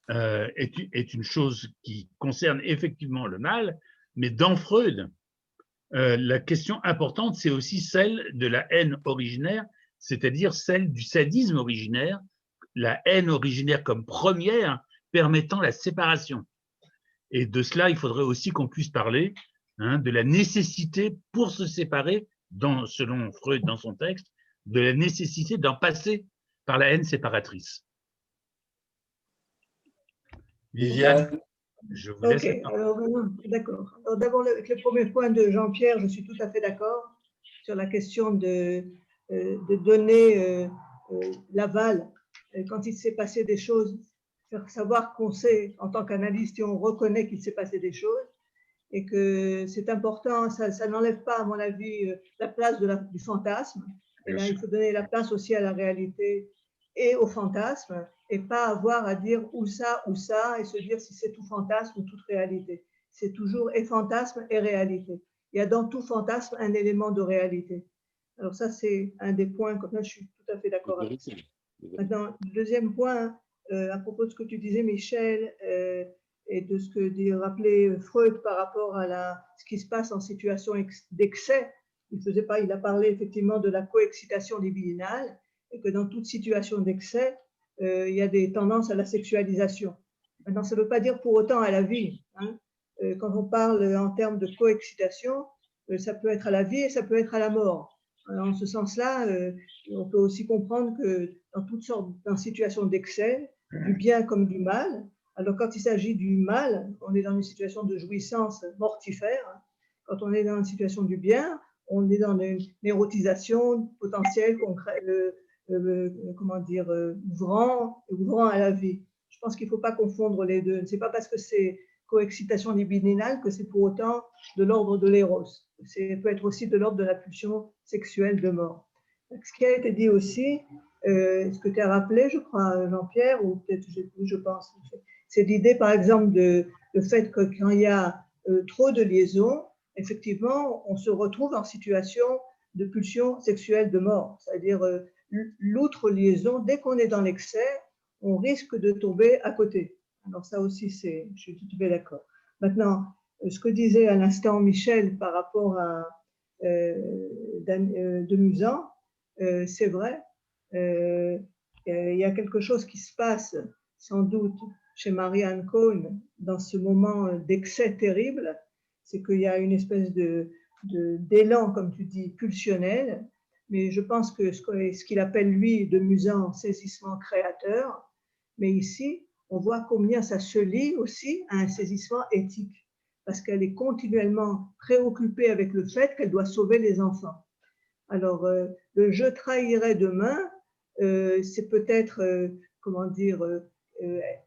est une chose qui concerne effectivement le mal, mais dans Freud, la question importante, c'est aussi celle de la haine originaire, c'est-à-dire celle du sadisme originaire, la haine originaire comme première permettant la séparation. Et de cela, il faudrait aussi qu'on puisse parler de la nécessité pour se séparer, selon Freud dans son texte, de la nécessité d'en passer par la haine séparatrice. Viviane, je vous laisse. Ok, alors d'accord. Alors d'abord, avec le premier point de Jean-Pierre, je suis tout à fait d'accord sur la question de donner l'aval quand il s'est passé des choses, faire savoir qu'on sait, en tant qu'analyste, et on reconnaît qu'il s'est passé des choses, et que c'est important, ça n'enlève pas, à mon avis, la place du fantasme. Et là, il faut donner la place aussi à la réalité et au fantasme, et pas avoir à dire ou ça, et se dire si c'est tout fantasme ou toute réalité. C'est toujours et fantasme et réalité. Il y a dans tout fantasme un élément de réalité. Alors ça, c'est un des points, comme ça, je suis tout à fait d'accord avec ça. Maintenant, le deuxième point, à propos de ce que tu disais, Michel, et de ce que rappelait Freud par rapport à ce qui se passe en situation d'excès, il a parlé effectivement de la coexcitation libidinale, et que dans toute situation d'excès, il y a des tendances à la sexualisation. Maintenant, ça ne veut pas dire pour autant à la vie. Hein. Quand on parle en termes de coexcitation, ça peut être à la vie et ça peut être à la mort. Alors, en ce sens-là, on peut aussi comprendre que dans toutes sortes de situations d'excès, du bien comme du mal, alors quand il s'agit du mal, on est dans une situation de jouissance mortifère. Quand on est dans une situation du bien, on est dans une érotisation potentielle, concrète, ouvrant à la vie. Je pense qu'il ne faut pas confondre les deux. Ce n'est pas parce que c'est coexcitation libidinale que c'est pour autant de l'ordre de l'éros. Ça peut être aussi de l'ordre de la pulsion sexuelle de mort. Ce qui a été dit aussi, ce que tu as rappelé, je crois, Jean-Pierre, ou peut-être je pense, c'est l'idée, par exemple, le fait que quand il y a trop de liaisons, effectivement, on se retrouve en situation de pulsion sexuelle de mort. C'est-à-dire, l'outre liaison, dès qu'on est dans l'excès, on risque de tomber à côté. Alors ça aussi, je suis tout à fait d'accord. Maintenant, ce que disait à l'instant Michel par rapport à de Musan, c'est vrai. Il y a quelque chose qui se passe sans doute chez Marianne Cohn dans ce moment d'excès terrible, c'est qu'il y a une espèce d'élan, comme tu dis, pulsionnel, mais je pense que ce qu'il appelle lui de Musan, saisissement créateur, mais ici, on voit combien ça se lie aussi à un saisissement éthique, parce qu'elle est continuellement préoccupée avec le fait qu'elle doit sauver les enfants. Alors, le je trahirai demain, c'est peut-être, comment dire,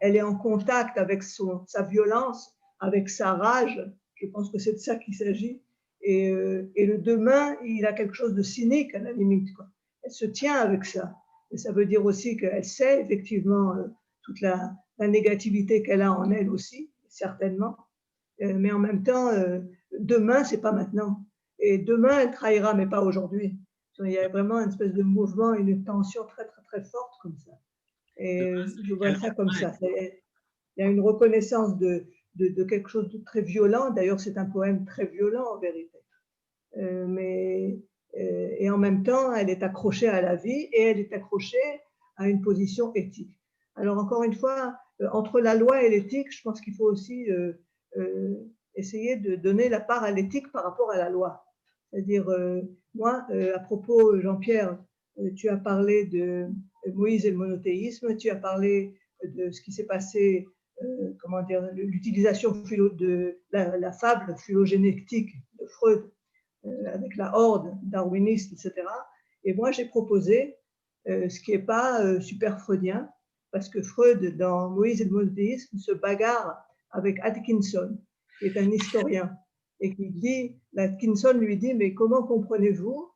elle est en contact avec sa violence, avec sa rage, je pense que c'est de ça qu'il s'agit, et le demain, il a quelque chose de cynique à la limite, quoi. Elle se tient avec ça, et ça veut dire aussi qu'elle sait effectivement toute la négativité qu'elle a en elle aussi, certainement, mais en même temps, demain, c'est pas maintenant. Et demain, elle trahira, mais pas aujourd'hui. Il y a vraiment une espèce de mouvement, une tension très, très, très forte comme ça. Et je vois ça comme ça. Il y a une reconnaissance de quelque chose de très violent. D'ailleurs, c'est un poème très violent en vérité. Et en même temps, elle est accrochée à la vie et elle est accrochée à une position éthique. Alors, encore une fois, entre la loi et l'éthique, je pense qu'il faut aussi essayer de donner la part à l'éthique par rapport à la loi. C'est-à-dire, moi, à propos, Jean-Pierre, tu as parlé de Moïse et le monothéisme, tu as parlé de ce qui s'est passé, comment dire, l'utilisation de la fable phylogénétique de Freud avec la horde darwiniste, etc. Et moi, j'ai proposé ce qui n'est pas super freudien, parce que Freud, dans Moïse et le monothéisme, se bagarre avec Atkinson, qui est un historien, et qui dit, Atkinson lui dit, mais comment comprenez-vous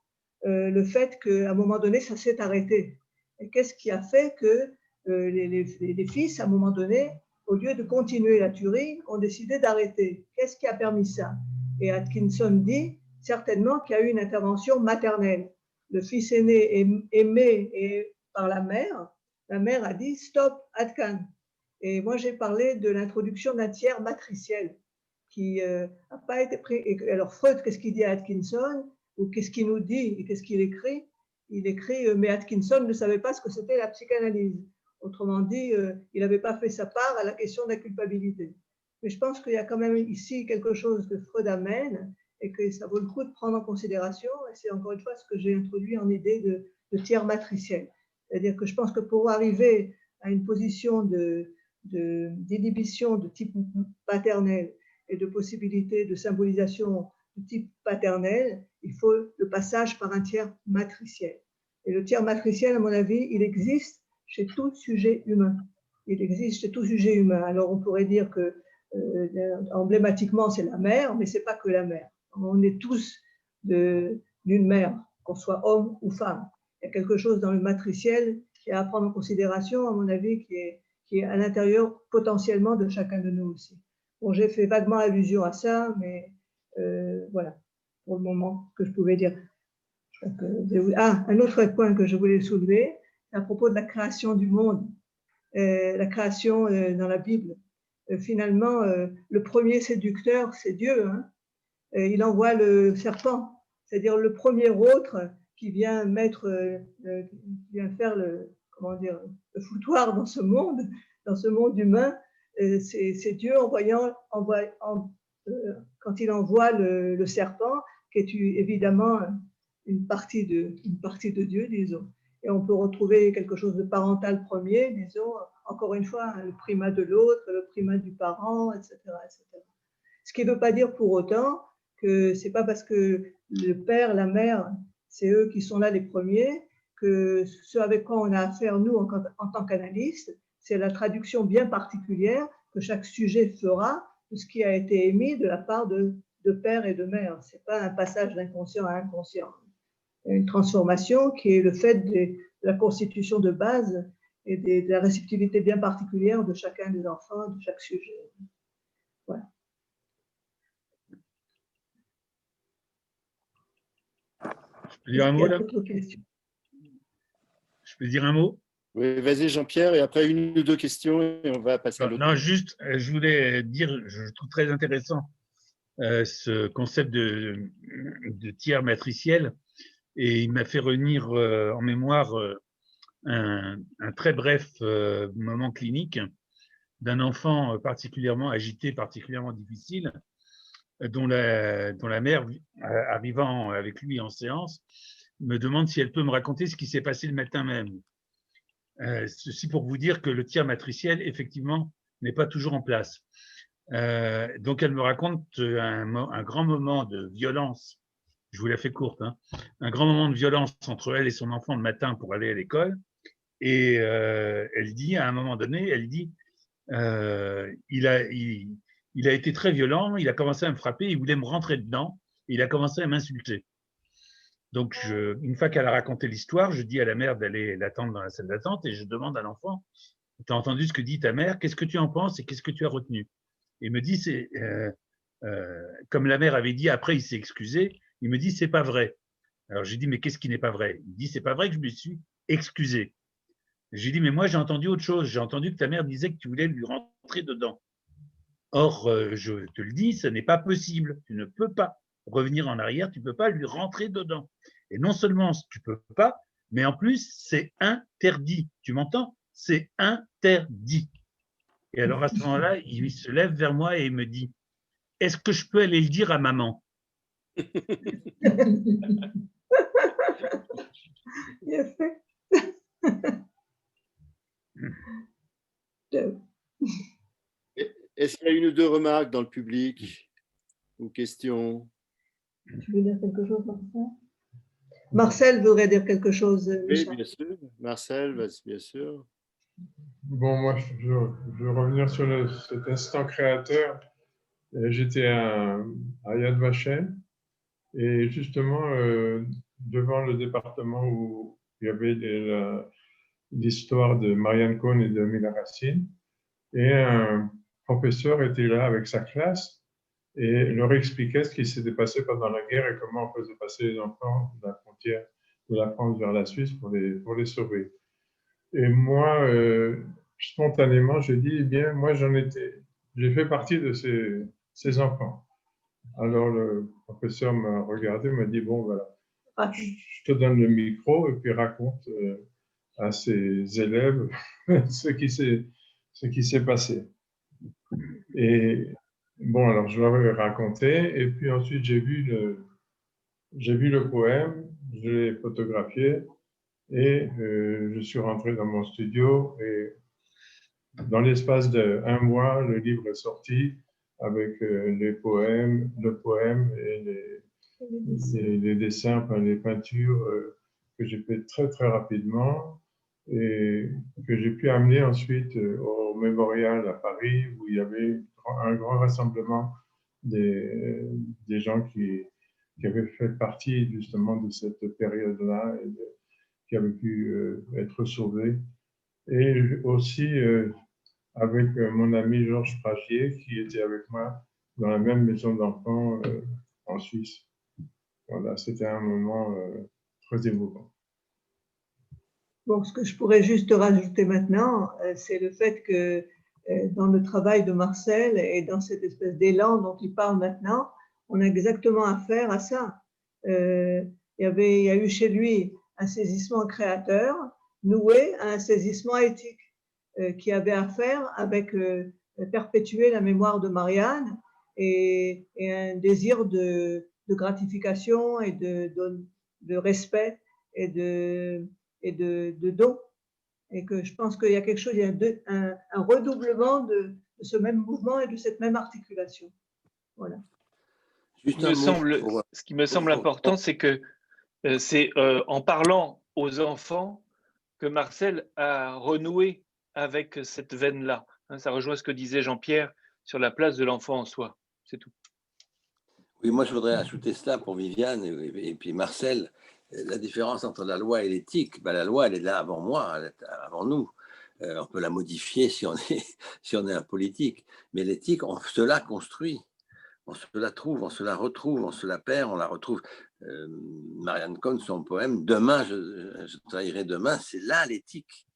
le fait qu'à un moment donné, ça s'est arrêté? Et qu'est-ce qui a fait que les fils, à un moment donné, au lieu de continuer la tuerie, ont décidé d'arrêter? Qu'est-ce qui a permis ça? Et Atkinson dit, certainement qu'il y a eu une intervention maternelle. Le fils aîné est aimé par la mère a dit, stop, Atkan. Et moi, j'ai parlé de l'introduction d'un tiers matriciel qui n'a pas été pris. Et alors, Freud, qu'est-ce qu'il dit à Atkinson? Ou qu'est-ce qu'il nous dit et qu'est-ce qu'il écrit? Il écrit, mais Atkinson ne savait pas ce que c'était la psychanalyse. Autrement dit, il n'avait pas fait sa part à la question de la culpabilité. Mais je pense qu'il y a quand même ici quelque chose que Freud amène et que ça vaut le coup de prendre en considération. Et c'est encore une fois ce que j'ai introduit en idée de tiers matriciel. C'est-à-dire que je pense que pour arriver à une position d'inhibition de type paternel et de possibilité de symbolisation de type paternel, il faut le passage par un tiers matriciel. Et le tiers matriciel, à mon avis, il existe chez tout sujet humain. Il existe chez tout sujet humain. Alors on pourrait dire que emblématiquement c'est la mère, mais ce n'est pas que la mère. On est tous d'une mère, qu'on soit homme ou femme. Il y a quelque chose dans le matriciel qui est à prendre en considération, à mon avis, qui est à l'intérieur potentiellement de chacun de nous aussi. Bon, j'ai fait vaguement allusion à ça, mais voilà, pour le moment, ce que je pouvais dire. Un autre point que je voulais soulever, c'est à propos de la création du monde, la création dans la Bible. Finalement, le premier séducteur, c'est Dieu. Hein. Il envoie le serpent, c'est-à-dire le premier autre qui vient qui vient faire le foutoir dans ce monde humain. C'est Dieu quand il envoie le serpent, qui est évidemment une partie de Dieu, disons. Et on peut retrouver quelque chose de parental premier, disons, encore une fois, le primat de l'autre, le primat du parent, etc., etc. Ce qui ne veut pas dire pour autant que ce n'est pas parce que le père, la mère, c'est eux qui sont là les premiers, que ce avec quoi on a affaire, nous, en tant qu'analystes, c'est la traduction bien particulière que chaque sujet fera de ce qui a été émis de la part de père et de mère. Ce n'est pas un passage d'inconscient à inconscient. Une transformation qui est le fait de la constitution de base et de la réceptivité bien particulière de chacun des enfants, de chaque sujet. Voilà. Je peux dire un mot là? Je peux dire un mot? Oui, vas-y Jean-Pierre, et après une ou deux questions et on va passer à l'autre. Non, juste, je voulais dire, je trouve très intéressant ce concept de tiers matriciel, et il m'a fait revenir en mémoire un très bref moment clinique d'un enfant particulièrement agité, particulièrement difficile, dont la mère, arrivant avec lui en séance, me demande si elle peut me raconter ce qui s'est passé le matin même. Ceci pour vous dire que le tiers matriciel, effectivement, n'est pas toujours en place. Donc, elle me raconte un grand moment de violence, je vous la fais courte, hein, un grand moment de violence entre elle et son enfant le matin pour aller à l'école. Et elle dit, à un moment donné, elle dit, il a été très violent, il a commencé à me frapper, il voulait me rentrer dedans, et il a commencé à m'insulter. Donc, une fois qu'elle a raconté l'histoire, je dis à la mère d'aller l'attendre dans la salle d'attente et je demande à l'enfant, tu as entendu ce que dit ta mère, qu'est-ce que tu en penses et qu'est-ce que tu as retenu? Il me dit, comme la mère avait dit, après il s'est excusé, il me dit, c'est pas vrai. Alors j'ai dit, mais qu'est-ce qui n'est pas vrai? Il me dit, c'est pas vrai que je me suis excusé. J'ai dit, mais moi j'ai entendu autre chose, j'ai entendu que ta mère disait que tu voulais lui rentrer dedans. Or, je te le dis, ce n'est pas possible, tu ne peux pas revenir en arrière, tu ne peux pas lui rentrer dedans. Et non seulement tu ne peux pas, mais en plus, c'est interdit. Tu m'entends? C'est interdit. Et alors, à ce moment-là, il se lève vers moi et il me dit, est-ce que je peux aller le dire à maman? Bien fait. Est-ce qu'il y a une ou deux remarques dans le public ou questions? Tu veux dire quelque chose, Marcel? Marcel voudrait dire quelque chose. Oui, bien sûr. Marcel, bien sûr. Bon, moi, je veux revenir sur cet instant créateur. J'étais à Yad Vashem et justement, devant le département où il y avait l'histoire de Marianne Cohn et de Mila Racine, et un professeur était là avec sa classe et leur expliquait ce qui s'était passé pendant la guerre et comment on faisait passer les enfants de la frontière de la France vers la Suisse pour les sauver. Et moi, spontanément, j'ai dit, eh bien, moi, j'ai fait partie de ces enfants. Alors, le professeur m'a regardé, m'a dit, bon, voilà, je te donne le micro et puis raconte à ses élèves ce qui s'est passé. Et bon, alors, je leur ai raconté et puis ensuite, j'ai vu le poème, je l'ai photographié. Et je suis rentré dans mon studio et dans l'espace d'1 mois, le livre est sorti avec le poème et les dessins, enfin, les peintures que j'ai fait très très rapidement et que j'ai pu amener ensuite au Mémorial à Paris où il y avait un grand rassemblement des gens qui avaient fait partie justement de cette période-là et qui avaient pu être sauvés. Et aussi avec mon ami Georges Pragier, qui était avec moi dans la même maison d'enfants en Suisse. Voilà, c'était un moment très émouvant. Bon, ce que je pourrais juste rajouter maintenant, c'est le fait que dans le travail de Marcel et dans cette espèce d'élan dont il parle maintenant, on a exactement affaire à ça. Il y a eu chez lui un saisissement créateur noué à un saisissement éthique qui avait à faire avec perpétuer la mémoire de Marianne et un désir de gratification et de respect et de don. Et que je pense qu'il y a quelque chose, il y a un redoublement de ce même mouvement et de cette même articulation. Voilà. Ce qui me semble important, c'est que c'est en parlant aux enfants que Marcel a renoué avec cette veine-là. Ça rejoint ce que disait Jean-Pierre sur la place de l'enfant en soi. C'est tout. Oui, moi, je voudrais ajouter cela pour Viviane et puis Marcel. La différence entre la loi et l'éthique, ben, la loi, elle est là avant moi, elle est avant nous. On peut la modifier si on est un politique. Mais l'éthique, on se la construit. On se la trouve, on se la retrouve, on se la perd, on la retrouve. Marianne Cohn, son poème, Demain, je trahirai demain, c'est là l'éthique.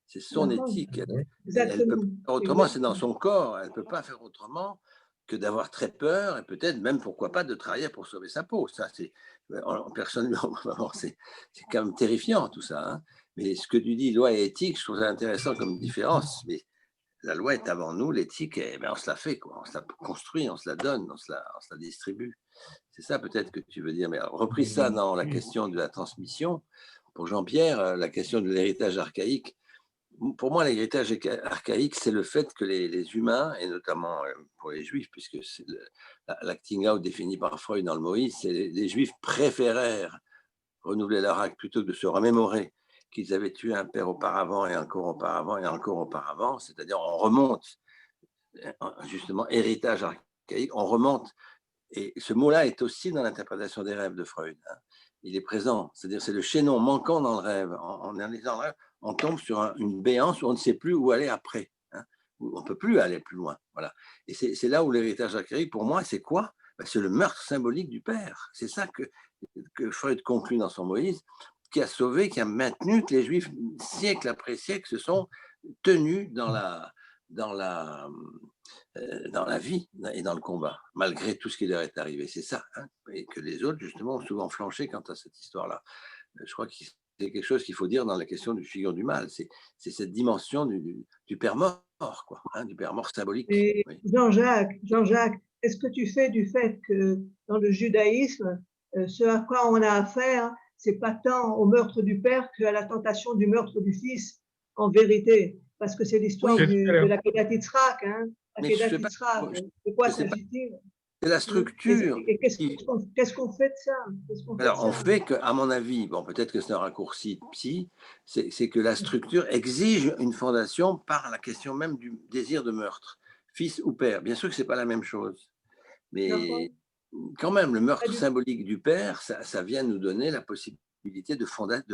C'est son éthique. Elle peut pas faire autrement, c'est dans son corps. Elle ne peut pas faire autrement que d'avoir très peur et peut-être même, pourquoi pas, de trahir pour sauver sa peau. Ça, c'est personne, c'est quand même terrifiant tout ça. Hein. Mais ce que tu dis, loi et éthique, je trouve ça intéressant comme différence. Mais la loi est avant nous, l'éthique, on se la fait, quoi. On se la construit, on se la donne, on se la distribue. C'est ça peut-être que tu veux dire. Mais repris ça dans la question de la transmission, pour Jean-Pierre, la question de l'héritage archaïque, pour moi, l'héritage archaïque, c'est le fait que les humains, et notamment pour les juifs, puisque c'est l'acting out défini par Freud dans le Moïse, c'est les juifs préférèrent renouveler leur acte plutôt que de se remémorer qu'ils avaient tué un père auparavant et encore auparavant et encore auparavant, c'est-à-dire on remonte, justement, héritage archaïque, on remonte, et ce mot-là est aussi dans l'interprétation des rêves de Freud. Hein. Il est présent, c'est-à-dire c'est le chaînon manquant dans le rêve. En analysant le rêve, on tombe sur une béance où on ne sait plus où aller après, hein, où on ne peut plus aller plus loin. Voilà. Et c'est là où l'héritage archaïque, pour moi, c'est quoi? C'est le meurtre symbolique du père. C'est ça que Freud conclut dans son Moïse, qui a sauvé, qui a maintenu que les Juifs, siècle après siècle, se sont tenus dans la vie et dans le combat, malgré tout ce qui leur est arrivé. C'est ça. Hein, et que les autres, justement, ont souvent flanché quant à cette histoire-là. Je crois que c'est quelque chose qu'il faut dire dans la question du figure du mal. C'est cette dimension du père mort, quoi, hein, du père mort symbolique. Et oui. Jean-Jacques, qu'est-ce que tu fais du fait que dans le judaïsme, ce à quoi on a affaire, c'est pas tant au meurtre du père qu'à la tentation du meurtre du fils, en vérité, parce que c'est l'histoire de la Kedat Yitzhak, hein, la Kedat Yitzhak. De quoi s'agit-il? C'est la structure. Et qu'est-ce qu'on fait de ça? Alors, on fait qu'à mon avis, bon, peut-être que c'est un raccourci psy, c'est que la structure exige une fondation par la question même du désir de meurtre, fils ou père. Bien sûr que ce n'est pas la même chose, mais quand même, le meurtre symbolique du père, ça vient nous donner la possibilité de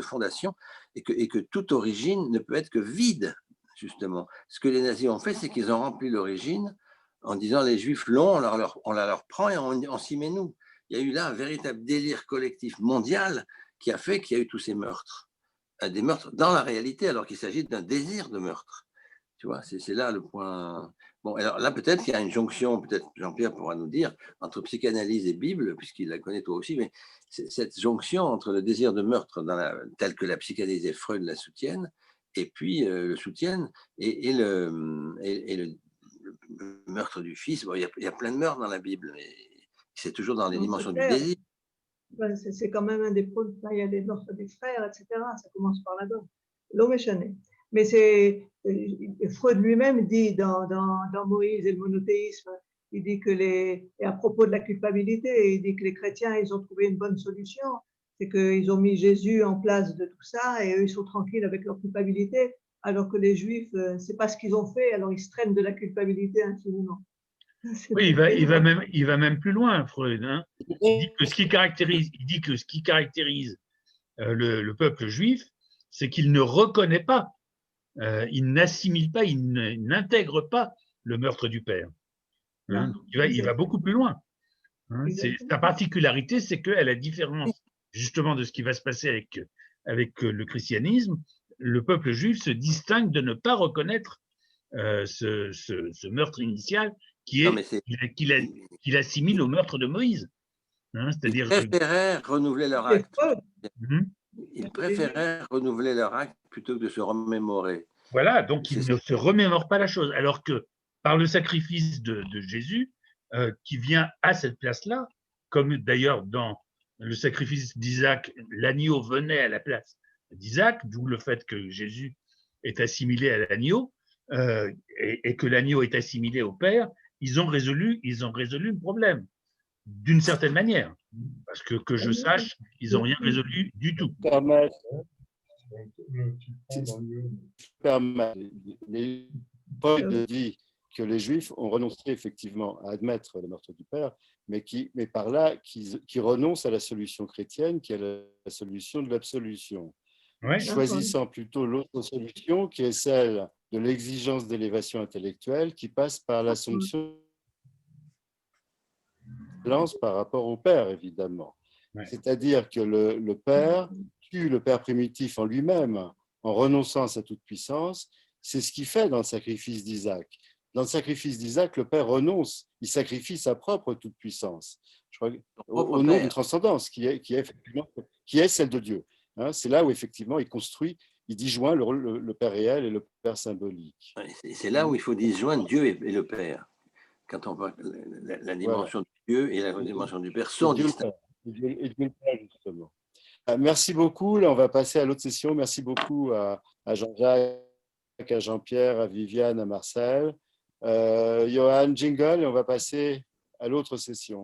fondation et que toute origine ne peut être que vide, justement. Ce que les nazis ont fait, c'est qu'ils ont rempli l'origine en disant les Juifs l'ont, on la leur prend et on s'y met nous. Il y a eu là un véritable délire collectif mondial qui a fait qu'il y a eu tous ces meurtres. Des meurtres dans la réalité, alors qu'il s'agit d'un désir de meurtre. Tu vois, c'est là le point. Bon, alors là, peut-être qu'il y a une jonction, peut-être Jean-Pierre pourra nous dire, entre psychanalyse et Bible, puisqu'il la connaît toi aussi, mais cette jonction entre le désir de meurtre, tel que la psychanalyse et Freud la soutiennent, et puis le soutiennent, et le meurtre du fils. Bon, il y a plein de meurtres dans la Bible, mais c'est toujours dans les dimensions du désir. C'est quand même un des points. Il y a des meurtres des frères, etc. Ça commence par là-bas. L'homme est chané. Mais Freud lui-même dit dans Moïse et le monothéisme, il dit que et à propos de la culpabilité, il dit que les chrétiens, ils ont trouvé une bonne solution. C'est qu'ils ont mis Jésus en place de tout ça et eux, ils sont tranquilles avec leur culpabilité, alors que les Juifs, c'est pas ce qu'ils ont fait, alors ils se traînent de la culpabilité infiniment. Oui, il va même plus loin, Freud. Hein. Il dit que ce qui caractérise le peuple juif, c'est qu'il ne reconnaît pas, il n'assimile pas, il n'intègre pas le meurtre du père. Hein. Il va beaucoup plus loin. Hein. Sa particularité, c'est qu'à la différence justement de ce qui va se passer avec le christianisme, le peuple juif se distingue de ne pas reconnaître ce meurtre initial qu'il assimile au meurtre de Moïse. Hein, c'est-à-dire ils préféraient renouveler leur acte. Ils préféraient renouveler leur acte plutôt que de se remémorer. Voilà, donc ils ne se remémorent pas la chose. Alors que par le sacrifice de Jésus, qui vient à cette place-là, comme d'ailleurs dans le sacrifice d'Isaac, l'agneau venait à la place d'Isaac, d'où le fait que Jésus est assimilé à l'agneau, et que l'agneau est assimilé au Père, ils ont résolu le problème, d'une certaine manière. Parce que je sache, ils n'ont rien résolu du tout. Tu prends dans Dieu. Paul dit que les Juifs ont renoncé effectivement à admettre le meurtre du Père, mais par là, qui renoncent à la solution chrétienne, qui est la solution de l'absolution, Ouais. choisissant plutôt l'autre solution, qui est celle de l'exigence d'élévation intellectuelle, qui passe par l'assomption par rapport au Père, évidemment. Ouais. C'est-à-dire que le Père tue le Père primitif en lui-même, en renonçant à sa toute-puissance. C'est ce qu'il fait dans le sacrifice d'Isaac. Dans le sacrifice d'Isaac, le Père renonce, il sacrifie sa propre toute-puissance, au nom d'une transcendance qui est celle de Dieu. Hein, c'est là où effectivement il construit, il disjoint le Père réel et le Père symbolique. C'est là où il faut disjoindre Dieu et le Père. Quand on voit la dimension de Dieu et la dimension du Père sont distinctes. Et Dieu le Père, justement. Merci beaucoup. Là, on va passer à l'autre session. Merci beaucoup à Jean-Jacques, à Jean-Pierre, à Viviane, à Marcel. Johan, jingle, et on va passer à l'autre session.